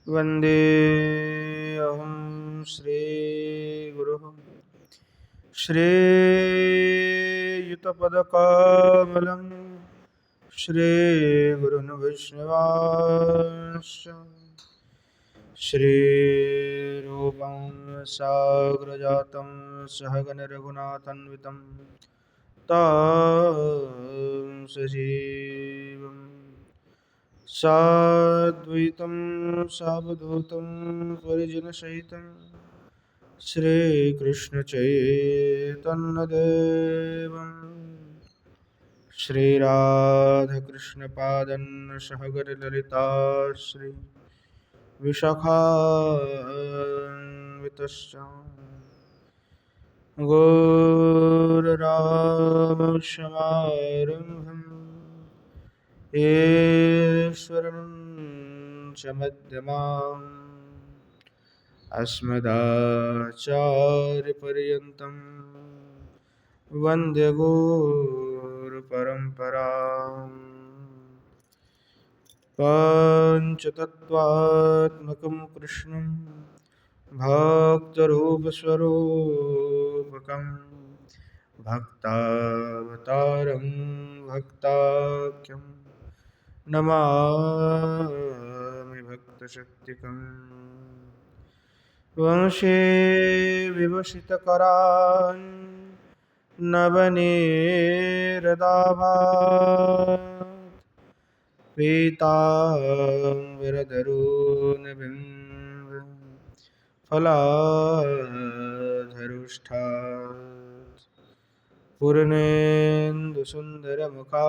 वन्दे अहं श्रीगुरुः श्रीयुतपदकमलं श्रीगुरुन् वैष्णवांश्च श्रीरूपं साग्रजातं सहगणरघुनाथान्वितं तं सजीवम् साद्वैतं सावधूतं परिजनसहितं श्रीकृष्णचैतन्यदेवं श्रीराधकृष्णपादं सहगणललिता श्री विशाखान्वितश्च गौररामशमारम्भम् ईश्वरं च मध्यमाम् अस्मदाचार्यपर्यन्तं वन्दे गुरुपरम्पराम् पञ्चतत्त्वात्मकं कृष्णं भक्तरूपस्वरूपकं भक्तावतारं भक्ताख्यं नमामि भक्तशक्तिकम् वंशे विवसितकरान् नवनीरदाभात् पीताम्बरधरोन् बिम्ब फलाधरुष्ठात् पूर्णेन्दुसुन्दरमुखा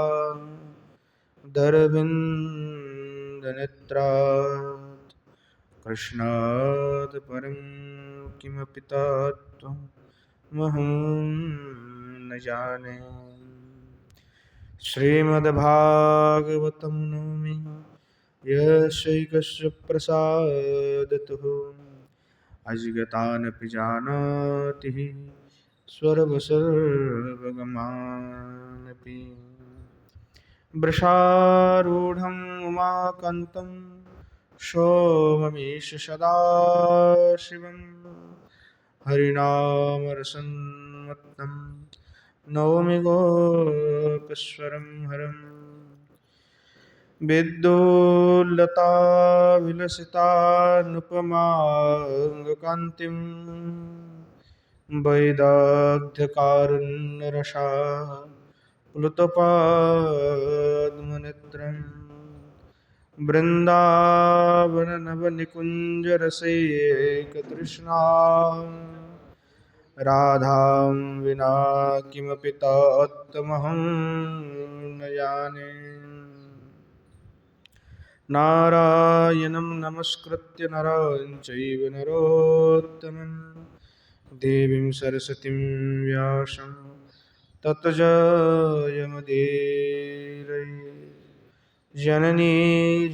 दरविन्दनेत्रात् कृष्णात् परं किमपि तत्त्वमहं न जाने। श्रीमद्भागवतं नौमि यस्यैकस्य प्रसादतः अजिगतानपि जानाति स्वरवसर्वगमानपि वृषारूढम् उमाकान्तं सोममीश सदाशिवं हरिनामरसन्मत्तं नौमि गोपेश्वरं हरं विद्युल्लताविलसितानुपमाङ्गकान्तिं वैदग्ध्यकारुण्यरसा प्लुतपाद्मनेत्रं बृन्दावननवनिकुञ्जरसैकतृष्णा राधां विना किमपि तत्त्वमहं न जाने। नारायणं नमस्कृत्य नरं चैव नरोत्तमं देवीं सरस्वतीं व्यासं ततो जयमुदीरये। जननी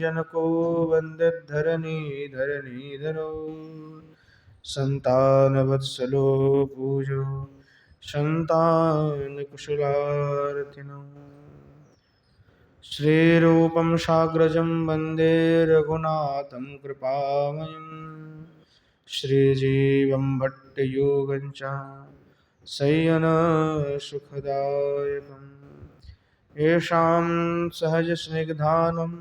जनको वन्दद्धरणी धरणीधरो सन्तानवत्सलो पूजो सन्तानकुशलार्थिनः। श्रीरूपं साग्रजं वन्दे रघुनाथं कृपामयं श्रीजीवं भट्टयोगं च शय्यनसुखदायकम् येषां सहजस्निग्धानं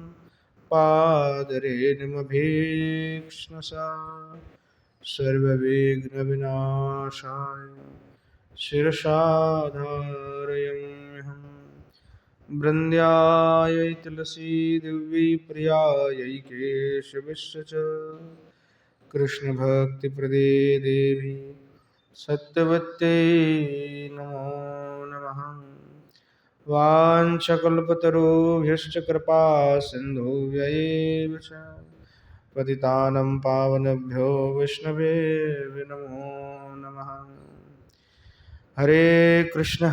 पादरेणुमभीक्ष्णसा सर्वविघ्नविनाशाय शिरसा धारयाम्यहम्। बृन्द्यायै तुलसीदेवी प्रियायै केशवस्य च कृष्णभक्तिप्रदे देवी सत्यवत्यै नमो नमः। वाञ्छकल्पतरुभ्यश्च कृपा सिन्धुभ्यैव च पतितानं पावनेभ्यो वैष्णवेभ्यो नमो नमः। हरे कृष्ण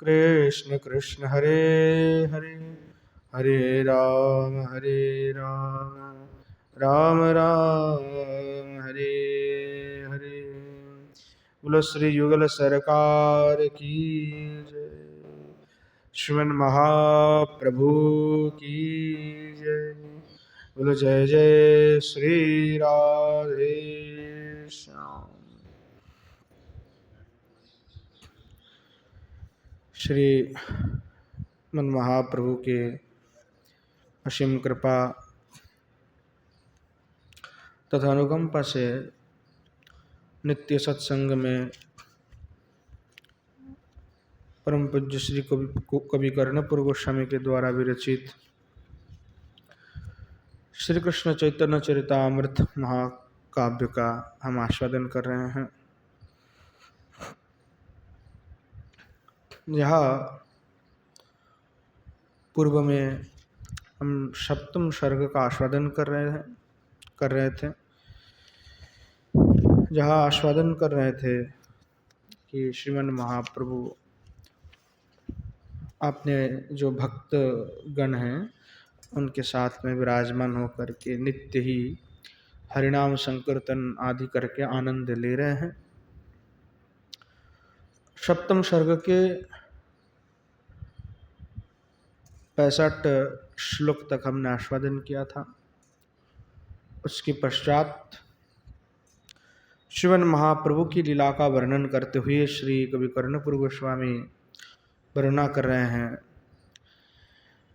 कृष्ण कृष्ण हरे हरे हरे राम राम राम हरे हरे। बोलो श्री युगल सरकार की जय। श्रीमन महाप्रभु की जय। बोलो जय जय श्री राधे श्याम। श्री मन महाप्रभु के असीम कृपा तथा अनुकंपा से नित्य सत्संग में परम पूज्य श्री कवि कर्णपुर गोस्वामी के द्वारा विरचित श्री कृष्ण चैतन्य चरितामृत महाकाव्य का हम आस्वादन कर रहे हैं। यहाँ पूर्व में हम सप्तम सर्ग का आस्वादन कर रहे थे, जहाँ आस्वादन कर रहे थे कि श्रीमन महाप्रभु आपने जो भक्त गण हैं उनके साथ में विराजमान होकर के नित्य ही हरिनाम संकीर्तन आदि करके आनंद ले रहे हैं। सप्तम सर्ग के 65 श्लोक तक हमने आस्वादन किया था। उसके पश्चात श्रीमन महाप्रभु की लीला का वर्णन करते हुए श्री कवि कर्णपुर गोस्वामी वर्णना कर रहे हैं।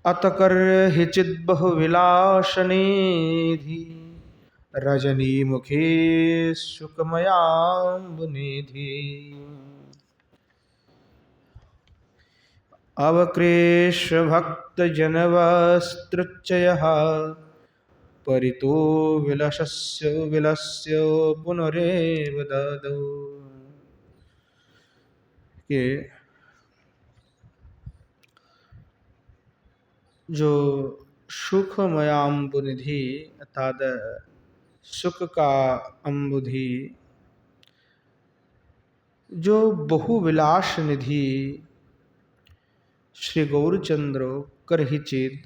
अतकर हिचित बहुविलास निधि रजनी मुखे सुखमयाम्बुनिधि अवकृष भक्त जनवस्त्रुच्चयः परितो विलस्य पुनरेव ददौ। कि जो सुखमया अम्बुनिधि अर्थात सुख का अम्बुधि, जो बहुविलास निधि श्री गौरचंद्र करहिचित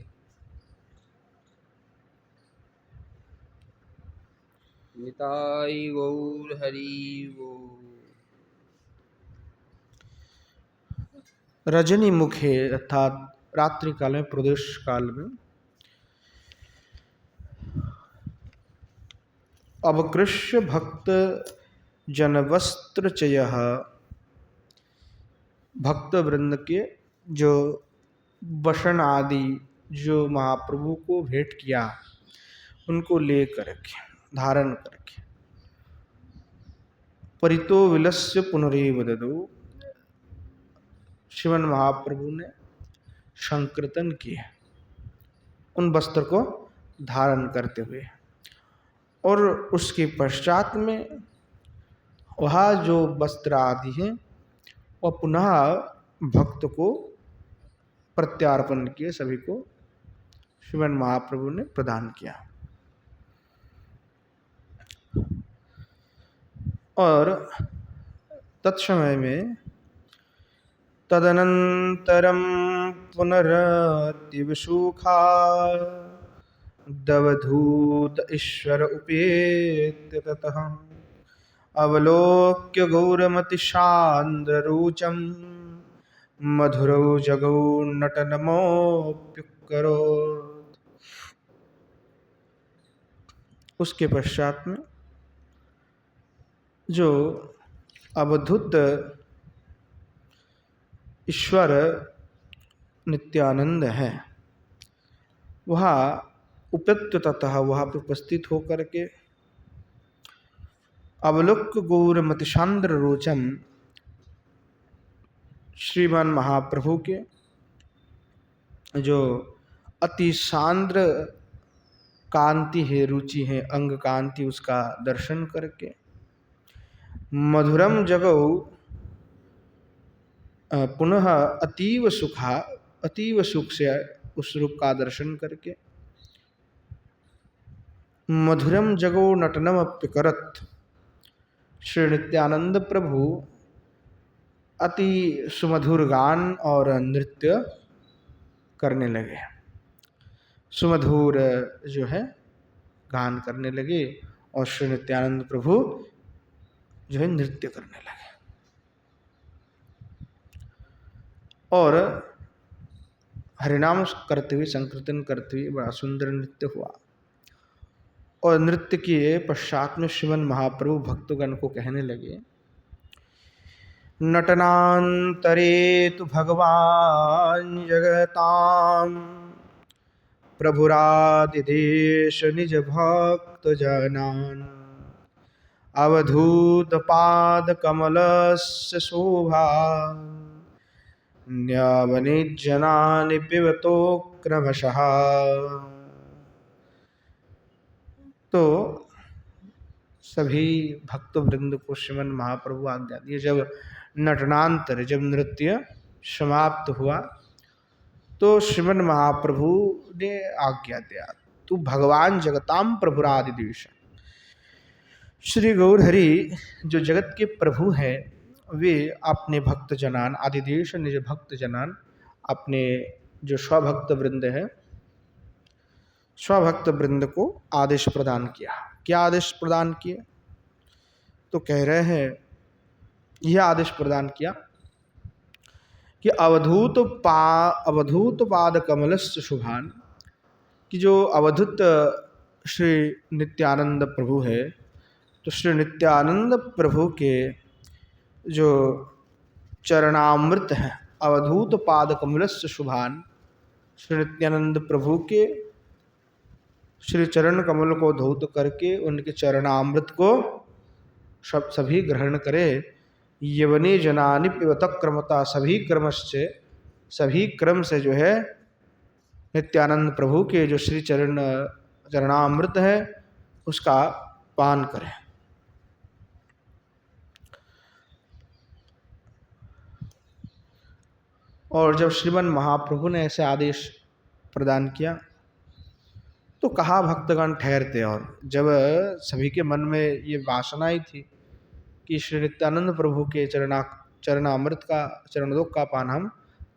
निताई गौर हरि गौर। रजनी मुखे अर्थात रात्रि काल में, प्रदोष काल में अवकृष्य भक्त जनवस्त्र चयः, भक्त वृंद के जो वसन आदि जो महाप्रभु को भेंट किया उनको ले करके धारण करके परितो विलस्य पुनरेव ददौ, श्रीमन महाप्रभु ने संकीर्तन किया उन वस्त्र को धारण करते हुए, और उसके पश्चात में वह जो वस्त्र आदि हैं वह पुनः भक्त को प्रत्यार्पण किए, सभी को श्रीमन महाप्रभु ने प्रदान किया। और तत्समय में तदनंतरम पुनरतिविशुखा दवधूत ईश्वर उपेत्य ततः अवलोक्य गौरमतिशान्द्ररुचम मधुरौ जगौ नटनमोऽप्युक्करोत्। उसके पश्चात में जो अवधूत ईश्वर नित्यानंद है वह उपयुक्त तथा वहाँ पर उपस्थित होकर के अवलोक्य गौरमतिशान्द्र रोचम, श्रीमान महाप्रभु के जो अति सांद्र कांति है, रुचि है, अंग कांति, उसका दर्शन करके मधुरम जगौ पुनः अतीव सुख से उस रूप का दर्शन करके मधुरम जगौ नटनम अप्यकरत, श्री नित्यानंद प्रभु अति सुमधुर गान और नृत्य करने लगे, सुमधुर जो है गान करने लगे और श्री नित्यानंद प्रभु जो है नृत्य करने लगे। और हरिनाम करते हुए, संकीर्तन करते हुए बड़ा सुंदर नृत्य हुआ। और नृत्य के पश्चात में श्रीमन महाप्रभु भक्तगण को कहने लगे, नटनांतरे तु भगवान जगताम प्रभुरादिदेश निज भक्त जनान अवधूत पाद कमलस्य शोभा न्यावनिजनानि पिबतो क्रमशः। तो सभी भक्त वृंद को श्रीमन महाप्रभु आज्ञा दिए। जब नटनांतर, जब नृत्य समाप्त हुआ तो श्रीमन महाप्रभु ने आज्ञा दिया, तू भगवान जगताम प्रभुरादिदेश, श्री गौर हरि जो जगत के प्रभु हैं, वे अपने भक्त जनान, आदिदेश निज भक्त जनान, अपने जो स्वभक्त वृंद है, स्वभक्त वृंद को आदेश प्रदान किया। क्या आदेश प्रदान किए? तो कह रहे हैं, यह आदेश प्रदान किया कि अवधूत पाद कमलस्य शुभान, कि जो अवधूत श्री नित्यानंद प्रभु है, तो श्री नित्यानंद प्रभु के जो चरणामृत हैं, अवधूत पाद कमलस्य शुभान, श्री नित्यानंद प्रभु के श्री चरण कमल को धौत करके उनके चरणामृत को सभी ग्रहण करे। यवने जनानि पिबत क्रमता, सभी क्रम से जो है नित्यानंद प्रभु के जो श्री चरणामृत है उसका पान करें। और जब श्रीमन महाप्रभु ने ऐसे आदेश प्रदान किया तो कहाँ भक्तगण ठहरते। और जब सभी के मन में ये वासना ही थी कि श्री नित्यानंद प्रभु के चरणामृत का, चरणोदक का पान हम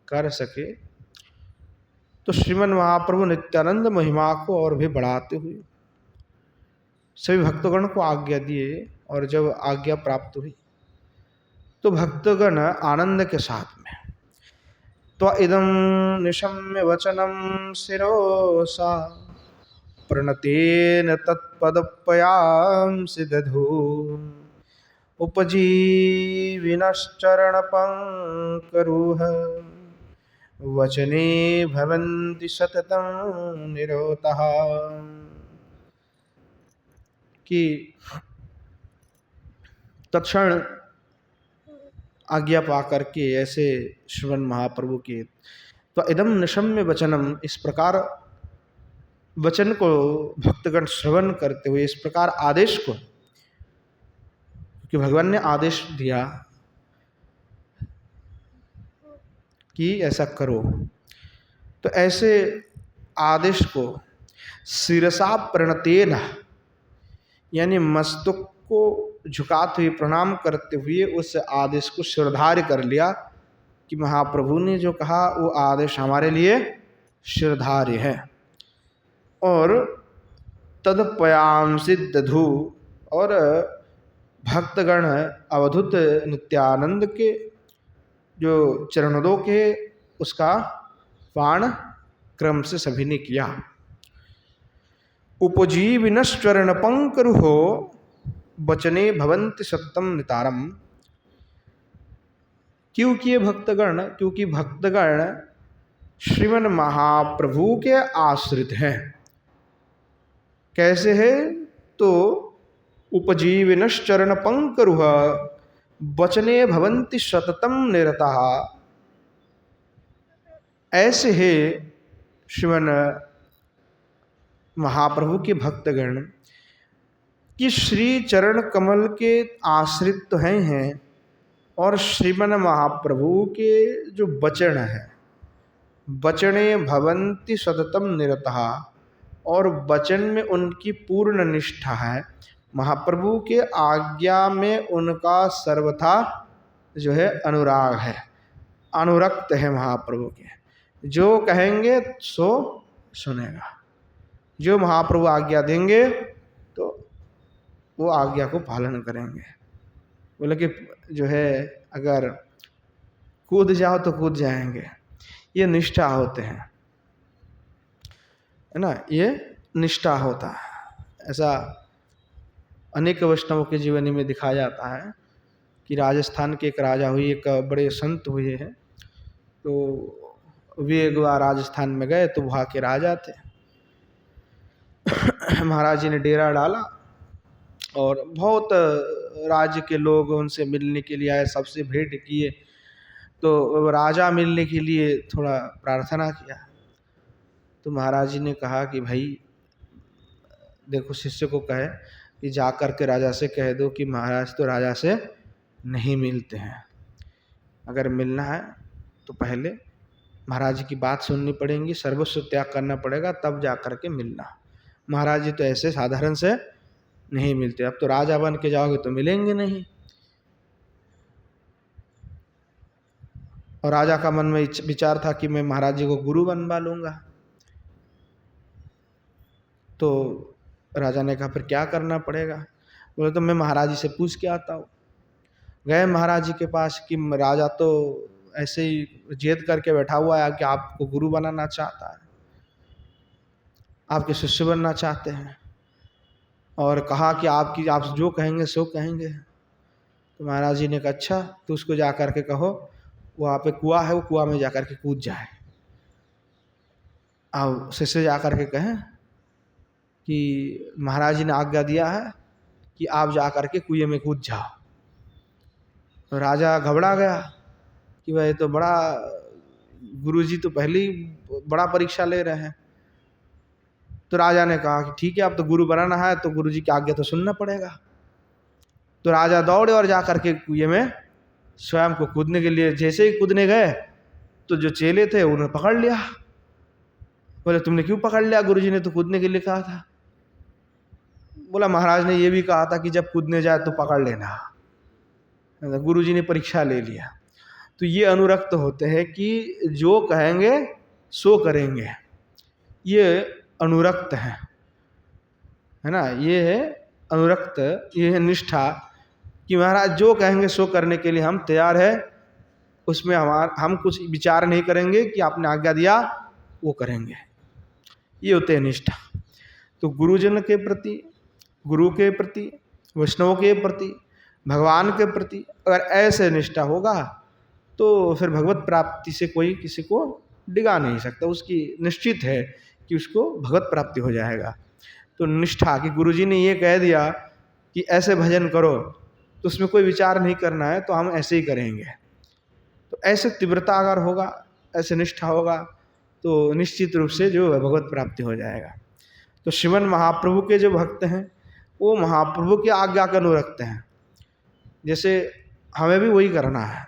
कर सके, तो श्रीमन महाप्रभु नित्यानंद महिमा को और भी बढ़ाते हुए सभी भक्तगण को आज्ञा दिए। और जब आज्ञा प्राप्त हुई तो भक्तगण आनंद के साथ में त्वइदं निशम्य वचनम शिरोसा प्रणतेन तत्पदपयांसि दधु उपजीविनश्चरणपङ्करुह वचने भवन्ति सततं निरोतः। कि तत्क्षण आज्ञा पा करके ऐसे श्रीमन महाप्रभु के तो इदम निशम्य वचनम, इस प्रकार वचन को भक्तगण श्रवण करते हुए, इस प्रकार आदेश को, कि भगवान ने आदेश दिया कि ऐसा करो, तो ऐसे आदेश को शिरसा प्रणतेन, यानी मस्तक को झुकाते हुए, प्रणाम करते हुए उस आदेश को शिरधार्य कर लिया कि महाप्रभु ने जो कहा वो आदेश हमारे लिए शिरधार्य है। और तदपयांसि दधु, और भक्तगण अवधूत नित्यानंद के जो चरणों के उसका पान क्रम से सभी ने किया। उपजीविनश्चरण पंकरुहो वचने भवन्ति सततम नितारम, क्योंकि भक्तगण श्रीमन महाप्रभु के आश्रित हैं। कैसे है? तो उपजीविनश्चरण पंकरुह वचने भवन्ति सततम निरतः, ऐसे है श्रीमन महाप्रभु के भक्तगण कि श्री चरण कमल के आश्रित तो हैं और श्रीमन महाप्रभु के जो वचन है, वचने भवन्ति सततम निरतः, और वचन में उनकी पूर्ण निष्ठा है। महाप्रभु के आज्ञा में उनका सर्वथा जो है अनुराग है, अनुरक्त है महाप्रभु के। जो कहेंगे सो सुनेगा, जो महाप्रभु आज्ञा देंगे तो वो आज्ञा को पालन करेंगे। बोले कि जो है अगर कूद जाओ तो कूद जाएंगे, ये निष्ठा होते हैं, है ना, ये निष्ठा होता है। ऐसा अनेक वैष्णवों के जीवनी में दिखाया जाता है कि राजस्थान के एक राजा हुए, एक बड़े संत हुए हैं, तो वे एक बार राजस्थान में गए तो वहाँ के राजा थे। महाराज जी ने डेरा डाला और बहुत राज्य के लोग उनसे मिलने के लिए आए, सबसे भेंट किए। तो राजा मिलने के लिए थोड़ा प्रार्थना किया, तो महाराज जी ने कहा कि भाई देखो, शिष्य को कहे कि जा कर के राजा से कह दो कि महाराज तो राजा से नहीं मिलते हैं, अगर मिलना है तो पहले महाराज जी की बात सुननी पड़ेगी, सर्वस्व त्याग करना पड़ेगा, तब जा कर के मिलना। महाराज जी तो ऐसे साधारण से नहीं मिलते, अब तो राजा बन के जाओगे तो मिलेंगे नहीं। और राजा का मन में विचार था कि मैं महाराज जी को गुरु बनवा लूंगा। तो राजा ने कहा फिर क्या करना पड़ेगा? बोले तो मैं महाराज जी से पूछ के आता हूँ। गए महाराज जी के पास कि राजा तो ऐसे ही जिद करके बैठा हुआ है कि आपको गुरु बनाना चाहता है, आपके शिष्य बनना चाहते हैं, और कहा कि आप जो कहेंगे सो कहेंगे। तो महाराज जी ने कहा अच्छा, तो उसको जा कर के कहो वहाँ पे कुआं है, वो कुआं में जा कर के कूद जाए। अब शिष्य जा कर के कहें कि महाराज जी ने आज्ञा दिया है कि आप जा कर के कुएं में कूद जाओ। तो राजा घबरा गया कि भाई तो बड़ा, गुरुजी तो पहले ही बड़ा परीक्षा ले रहे हैं। तो राजा ने कहा कि ठीक है, अब तो गुरु बनाना है तो गुरुजी की आज्ञा तो सुनना पड़ेगा। तो राजा दौड़े और जा करके कुएं में स्वयं को कूदने के लिए, जैसे ही कूदने गए तो जो चेले थे उन्होंने पकड़ लिया। बोले तुमने क्यों पकड़ लिया, गुरुजी ने तो कूदने के लिए कहा था। बोला महाराज ने ये भी कहा था कि जब कूदने जाए तो पकड़ लेना, गुरुजी ने परीक्षा ले लिया। तो ये अनुरक्त होते हैं कि जो कहेंगे सो करेंगे, ये अनुरक्त है ना, ये है अनुरक्त, ये है निष्ठा कि महाराज जो कहेंगे सो करने के लिए हम तैयार है, उसमें हम कुछ विचार नहीं करेंगे कि आपने आज्ञा दिया वो करेंगे, ये होते हैं निष्ठा। तो गुरुजन के प्रति, गुरु के प्रति, वैष्णव के प्रति, भगवान के प्रति अगर ऐसे निष्ठा होगा तो फिर भगवत प्राप्ति से कोई किसी को डिगा नहीं सकता, उसकी निश्चित है कि उसको भगवत प्राप्ति हो जाएगा। तो निष्ठा कि गुरुजी ने ये कह दिया कि ऐसे भजन करो, तो उसमें कोई विचार नहीं करना है, तो हम ऐसे ही करेंगे। तो ऐसे तीव्रता अगर होगा, ऐसे निष्ठा होगा, तो निश्चित रूप से जो है भगवत प्राप्ति हो जाएगा। तो श्रीमन महाप्रभु के जो भक्त हैं वो महाप्रभु की आज्ञा के अनुरक्त हैं। जैसे हमें भी वही करना है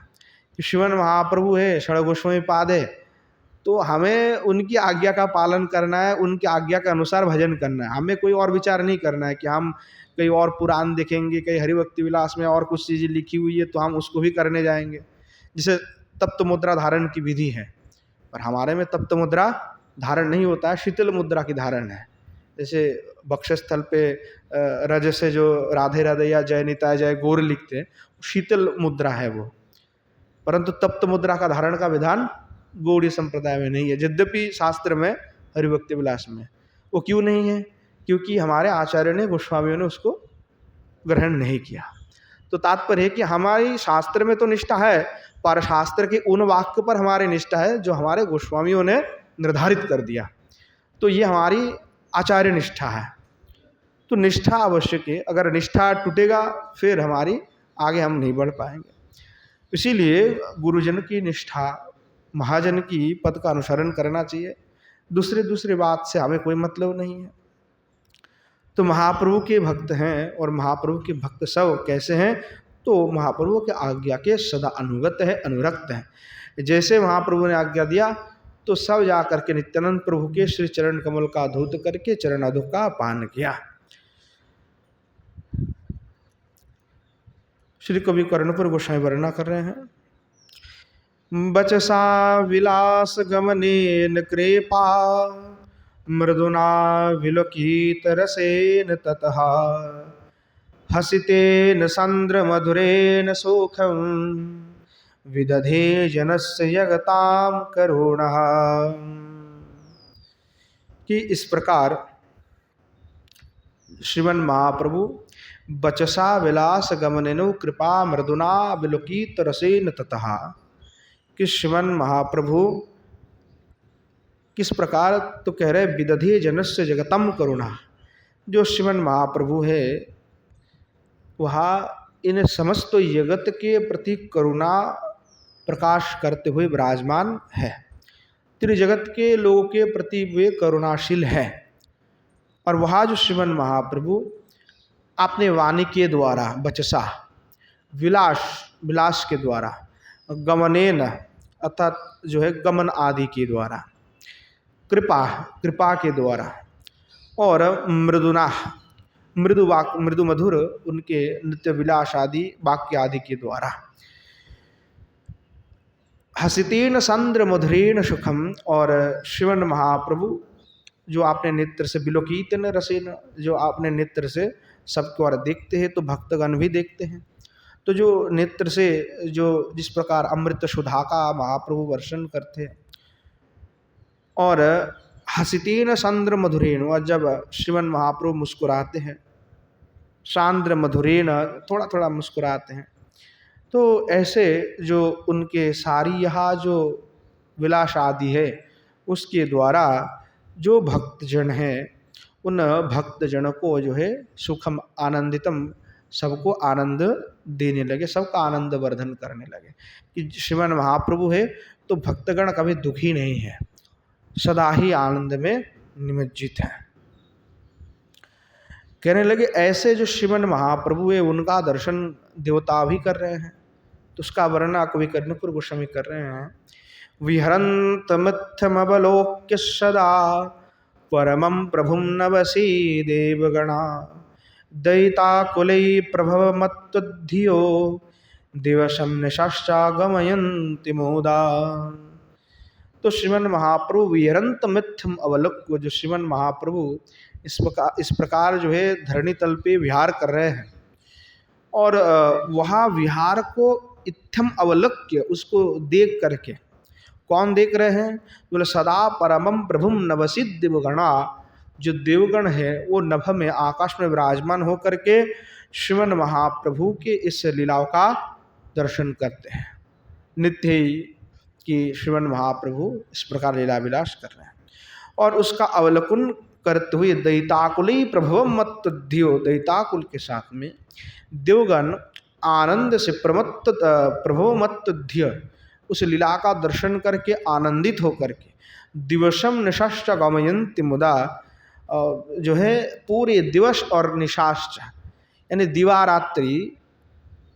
कि श्रीमन महाप्रभु है, षड़ गोस्वामी पाद है, तो हमें उनकी आज्ञा का पालन करना है, उनकी आज्ञा के अनुसार भजन करना है। हमें कोई और विचार नहीं करना है कि हम कहीं और पुराण देखेंगे, कहीं हरिभक्ति विलास में और कुछ चीज़ें लिखी हुई है तो हम उसको भी करने जाएंगे। जैसे तप्त मुद्रा धारण की विधि है, पर हमारे में तप्त मुद्रा धारण नहीं होता है, शीतल मुद्रा की धारण है। जैसे बक्षस्थल पे रज से जो राधे राधे या जय निताय जय गौर लिखते हैं, शीतल मुद्रा है वो, परंतु तप्त मुद्रा का धारण का विधान गौड़ीय संप्रदाय में नहीं है। यद्यपि शास्त्र में हरिभक्ति विलास में, वो क्यों नहीं है? क्योंकि हमारे आचार्य ने, गोस्वामियों ने उसको ग्रहण नहीं किया। तो तात्पर्य है कि हमारी शास्त्र में तो निष्ठा है, पर शास्त्र के उन वाक्य पर हमारी निष्ठा है जो हमारे गोस्वामियों ने निर्धारित कर दिया। तो ये हमारी आचार्य निष्ठा है। तो निष्ठा आवश्यक है, अगर निष्ठा टूटेगा फिर हमारी आगे हम नहीं बढ़ पाएंगे। इसीलिए गुरुजन की निष्ठा, महाजन की पद का अनुसरण करना चाहिए। दूसरे बात से हमें कोई मतलब नहीं है। तो महाप्रभु के भक्त हैं, और महाप्रभु के भक्त सब कैसे हैं? तो महाप्रभु के आज्ञा के सदा अनुगत है, अनुरक्त है। जैसे महाप्रभु ने आज्ञा दिया तो सब जा करके नित्यानंद प्रभु के श्री चरण कमल का धौत करके चरणादुक का पान किया। श्री कवि कर्णपुर गोसाई वर्णना कर रहे हैं। बचसा विलास गमनेन कृपा मृदुना विलोकित रसेन ततः हसितेन संद्र मधुरेन सुखम विदधे जनस्य जगताम करुणा। कि इस प्रकार श्रीमन महाप्रभु बचसा विलास गमनेनु कृपा मृदुना विलोकित रसेन ततः, कि श्रीमन महाप्रभु किस प्रकार तो कह रहे विदधे जनस्य जगतम करुणा। जो श्रीमन महाप्रभु है वह इन समस्त जगत के प्रति करुणा प्रकाश करते हुए विराजमान है। त्रिजगत के लोगों के प्रति वे करुणाशील है। और वह जो श्रीमन महाप्रभु अपने वाणी के द्वारा बचसा विलास के द्वारा, गमनेन अर्थात जो है गमन आदि के द्वारा, कृपा के द्वारा, और मृदुना मृदु मधुर उनके नित्य विलास आदि वाक्य आदि के द्वारा, हसितेन संद्र मधुरेण सुखम, और श्रीमन महाप्रभु जो आपने नेत्र से विलोकितेन रसेन, जो आपने नेत्र से सबके और देखते हैं तो भक्तगण भी देखते हैं। तो जो नेत्र से जो जिस प्रकार अमृत सुधा का महाप्रभु वर्षन करते हैं, और हसितेन संद्र मधुरेण, और जब श्रीमन महाप्रभु मुस्कुराते हैं सांद्र मधुरेण, थोड़ा थोड़ा मुस्कुराते हैं, तो ऐसे जो उनके सारी यहाँ जो विलास आदि है उसके द्वारा जो भक्तजन हैं उन भक्तजनों को जो है सुखम आनंदितम, सबको आनंद देने लगे, सबका आनंद वर्धन करने लगे। कि श्रीमन महाप्रभु है तो भक्तगण कभी दुखी नहीं है, सदा ही आनंद में निमज्जित है। कहने लगे ऐसे जो श्रीमन महाप्रभु है उनका दर्शन देवता भी कर रहे हैं। तो उसका वर्णन कवि कर्णपुर गोस्वामी कर रहे हैं। विहरंत मिथ्यमवलोक्य सदा परमं प्रभुं नवसी देवगणा, दयिताकुलै प्रभवमत्तद्धियो दिवसं निशाश्चागमयन्ति मोदा। तो श्रीमन महाप्रभु विहरंत मिथ्यम अवलोक्य, जो श्रीमन महाप्रभु इस प्रकार जो है धरणी तल पे विहार कर रहे हैं, और वहाँ विहार को इत्थम अवलोक्य, उसको देख करके, कौन देख रहे हैं? बोले सदा परमम प्रभुम नवसित देवगणा, जो देवगण है वो नभ में आकाश में विराजमान होकर के श्रीमन महाप्रभु के इस लीलाओं का दर्शन करते हैं नित्य ही, कि श्रीमन महाप्रभु इस प्रकार लीला विलास कर रहे हैं। और उसका अवलोकन करते हुए दैताकुली प्रभवम मत्तद्धियो, दैताकुल के साथ में देवगण आनंद से प्रभवमत्तद्धिय, उस लीला का दर्शन करके आनंदित होकर के दिवसम निशाश्च गमयन्ति मुदा, जो है पूरे दिवस और निशाश्च यानी दिवा रात्रि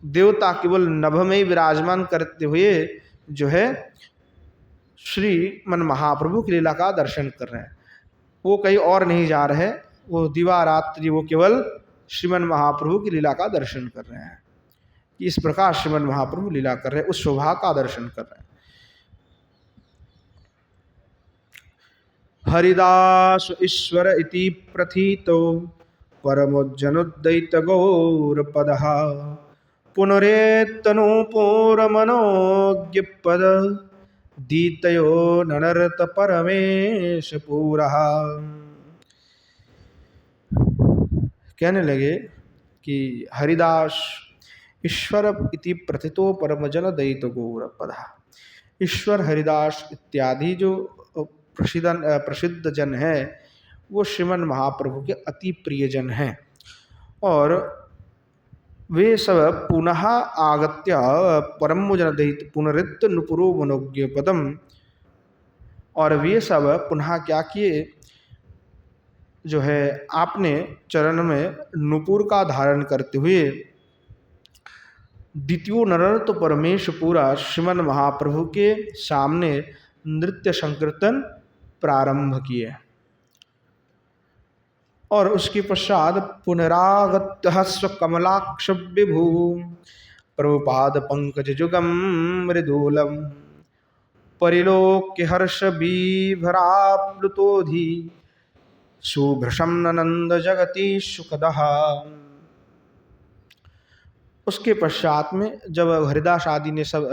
देवता केवल नभ में ही विराजमान करते हुए जो है श्री मन महाप्रभु की लीला का दर्शन कर रहे हैं। वो कहीं और नहीं जा रहे, वो दिवा रात्रि वो केवल श्रीमन महाप्रभु की लीला का दर्शन कर रहे हैं। कि इस प्रकार श्रीमन महाप्रभु लीला कर रहे हैं, उस शोभा का दर्शन कर रहे हैं। हरिदास ईश्वर इति प्रथितो परमोज्जनोद्दैत गौरपदः, पुनरेत्तनूपुरमनोज्ञ पद दीतयो ननरत परमेश पूरः। कहने लगे कि हरिदास ईश्वर इति प्रथितो परमजन दयित गौरपद, ईश्वर हरिदास इत्यादि जो प्रसिद्ध जन है वो श्रीमन महाप्रभु के अति प्रियजन हैं। और वे सब पुनः आगत्य परमजन दयित पुनरित नुपुरो मनोज्ञ पदम, और वे सब पुनः क्या किए, जो है आपने चरण में नुपुर का धारण करते हुए द्वितीय नरत परमेश पूरा श्रीमन महाप्रभु के सामने नृत्य संकीर्तन प्रारंभ किए। और उसके पश्चात पुनरागत्य स्वकमलाक्ष विभु प्रभुपाद पंकज जुगम मृदुलम, परिलोक्य हर्ष विभराप्लुतोधि शुभ्रशम नंद जगति सुखदः। उसके पश्चात में जब हरिदास आदि ने सब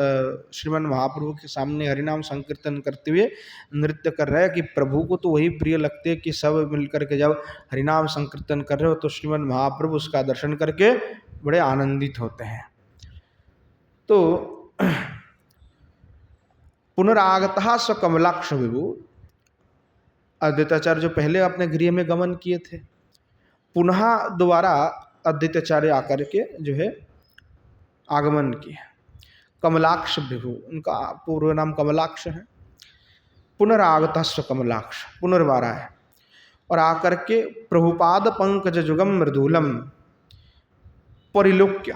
श्रीमन महाप्रभु के सामने हरिनाम संकीर्तन करते हुए नृत्य कर रहे हैं कि प्रभु को तो वही प्रिय लगते हैं कि सब मिलकर के जब हरिनाम संकीर्तन कर रहे हो तो श्रीमन महाप्रभु उसका दर्शन करके बड़े आनंदित होते हैं। तो पुनरागतः स कमलाक्ष विभु, अद्वैताचार्य जो पहले अपने गृह में गमन किए थे, पुनः दोबारा अद्वैताचार्य आकर के जो है आगमन किए। कमलाक्ष विभु, उनका पूर्व नाम कमलाक्ष है। पुनरागतः स कमलाक्ष, पुनर्बार आए और आकर के प्रभुपाद पंकज जुगम मृदुलम परिलोक्य,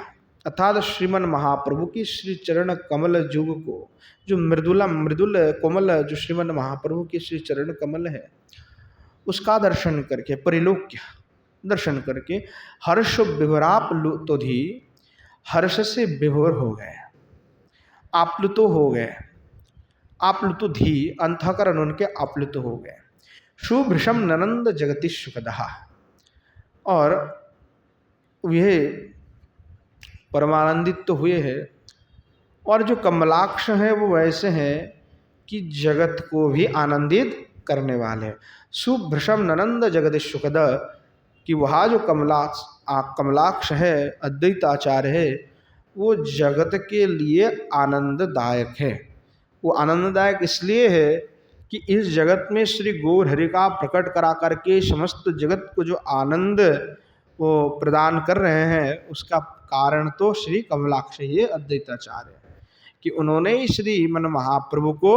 अर्थात श्रीमन महाप्रभु की श्री चरण कमल जुग को, जो मृदुल कोमल जो श्रीमन महाप्रभु की श्री चरण कमल है उसका दर्शन करके, परिलोक्य दर्शन करके हर्ष विभराप्लुतोधि, हर्ष से विभोर हो गए, आप्लुतो हो गए, आप्लुतोधि अंतःकरण उनके आप्लुत हो गए। शुभृशम ननंद जगति सुखदहा, और यह परमानंदित तो हुए हैं। और जो कमलाक्ष हैं वो वैसे हैं कि जगत को भी आनंदित करने वाले। सुभृशम ननंद जगति सुखद, कि वह जो कमलाक्ष है, अद्वैत आचार्य है, वो जगत के लिए आनंददायक है। वो आनंददायक इसलिए है कि इस जगत में श्री गौर हरि का प्रकट करा करके समस्त जगत को जो आनंद वो प्रदान कर रहे हैं, उसका कारण तो श्री कमलाक्ष ये अद्वैताचार्य है कि उन्होंने श्री मन महाप्रभु को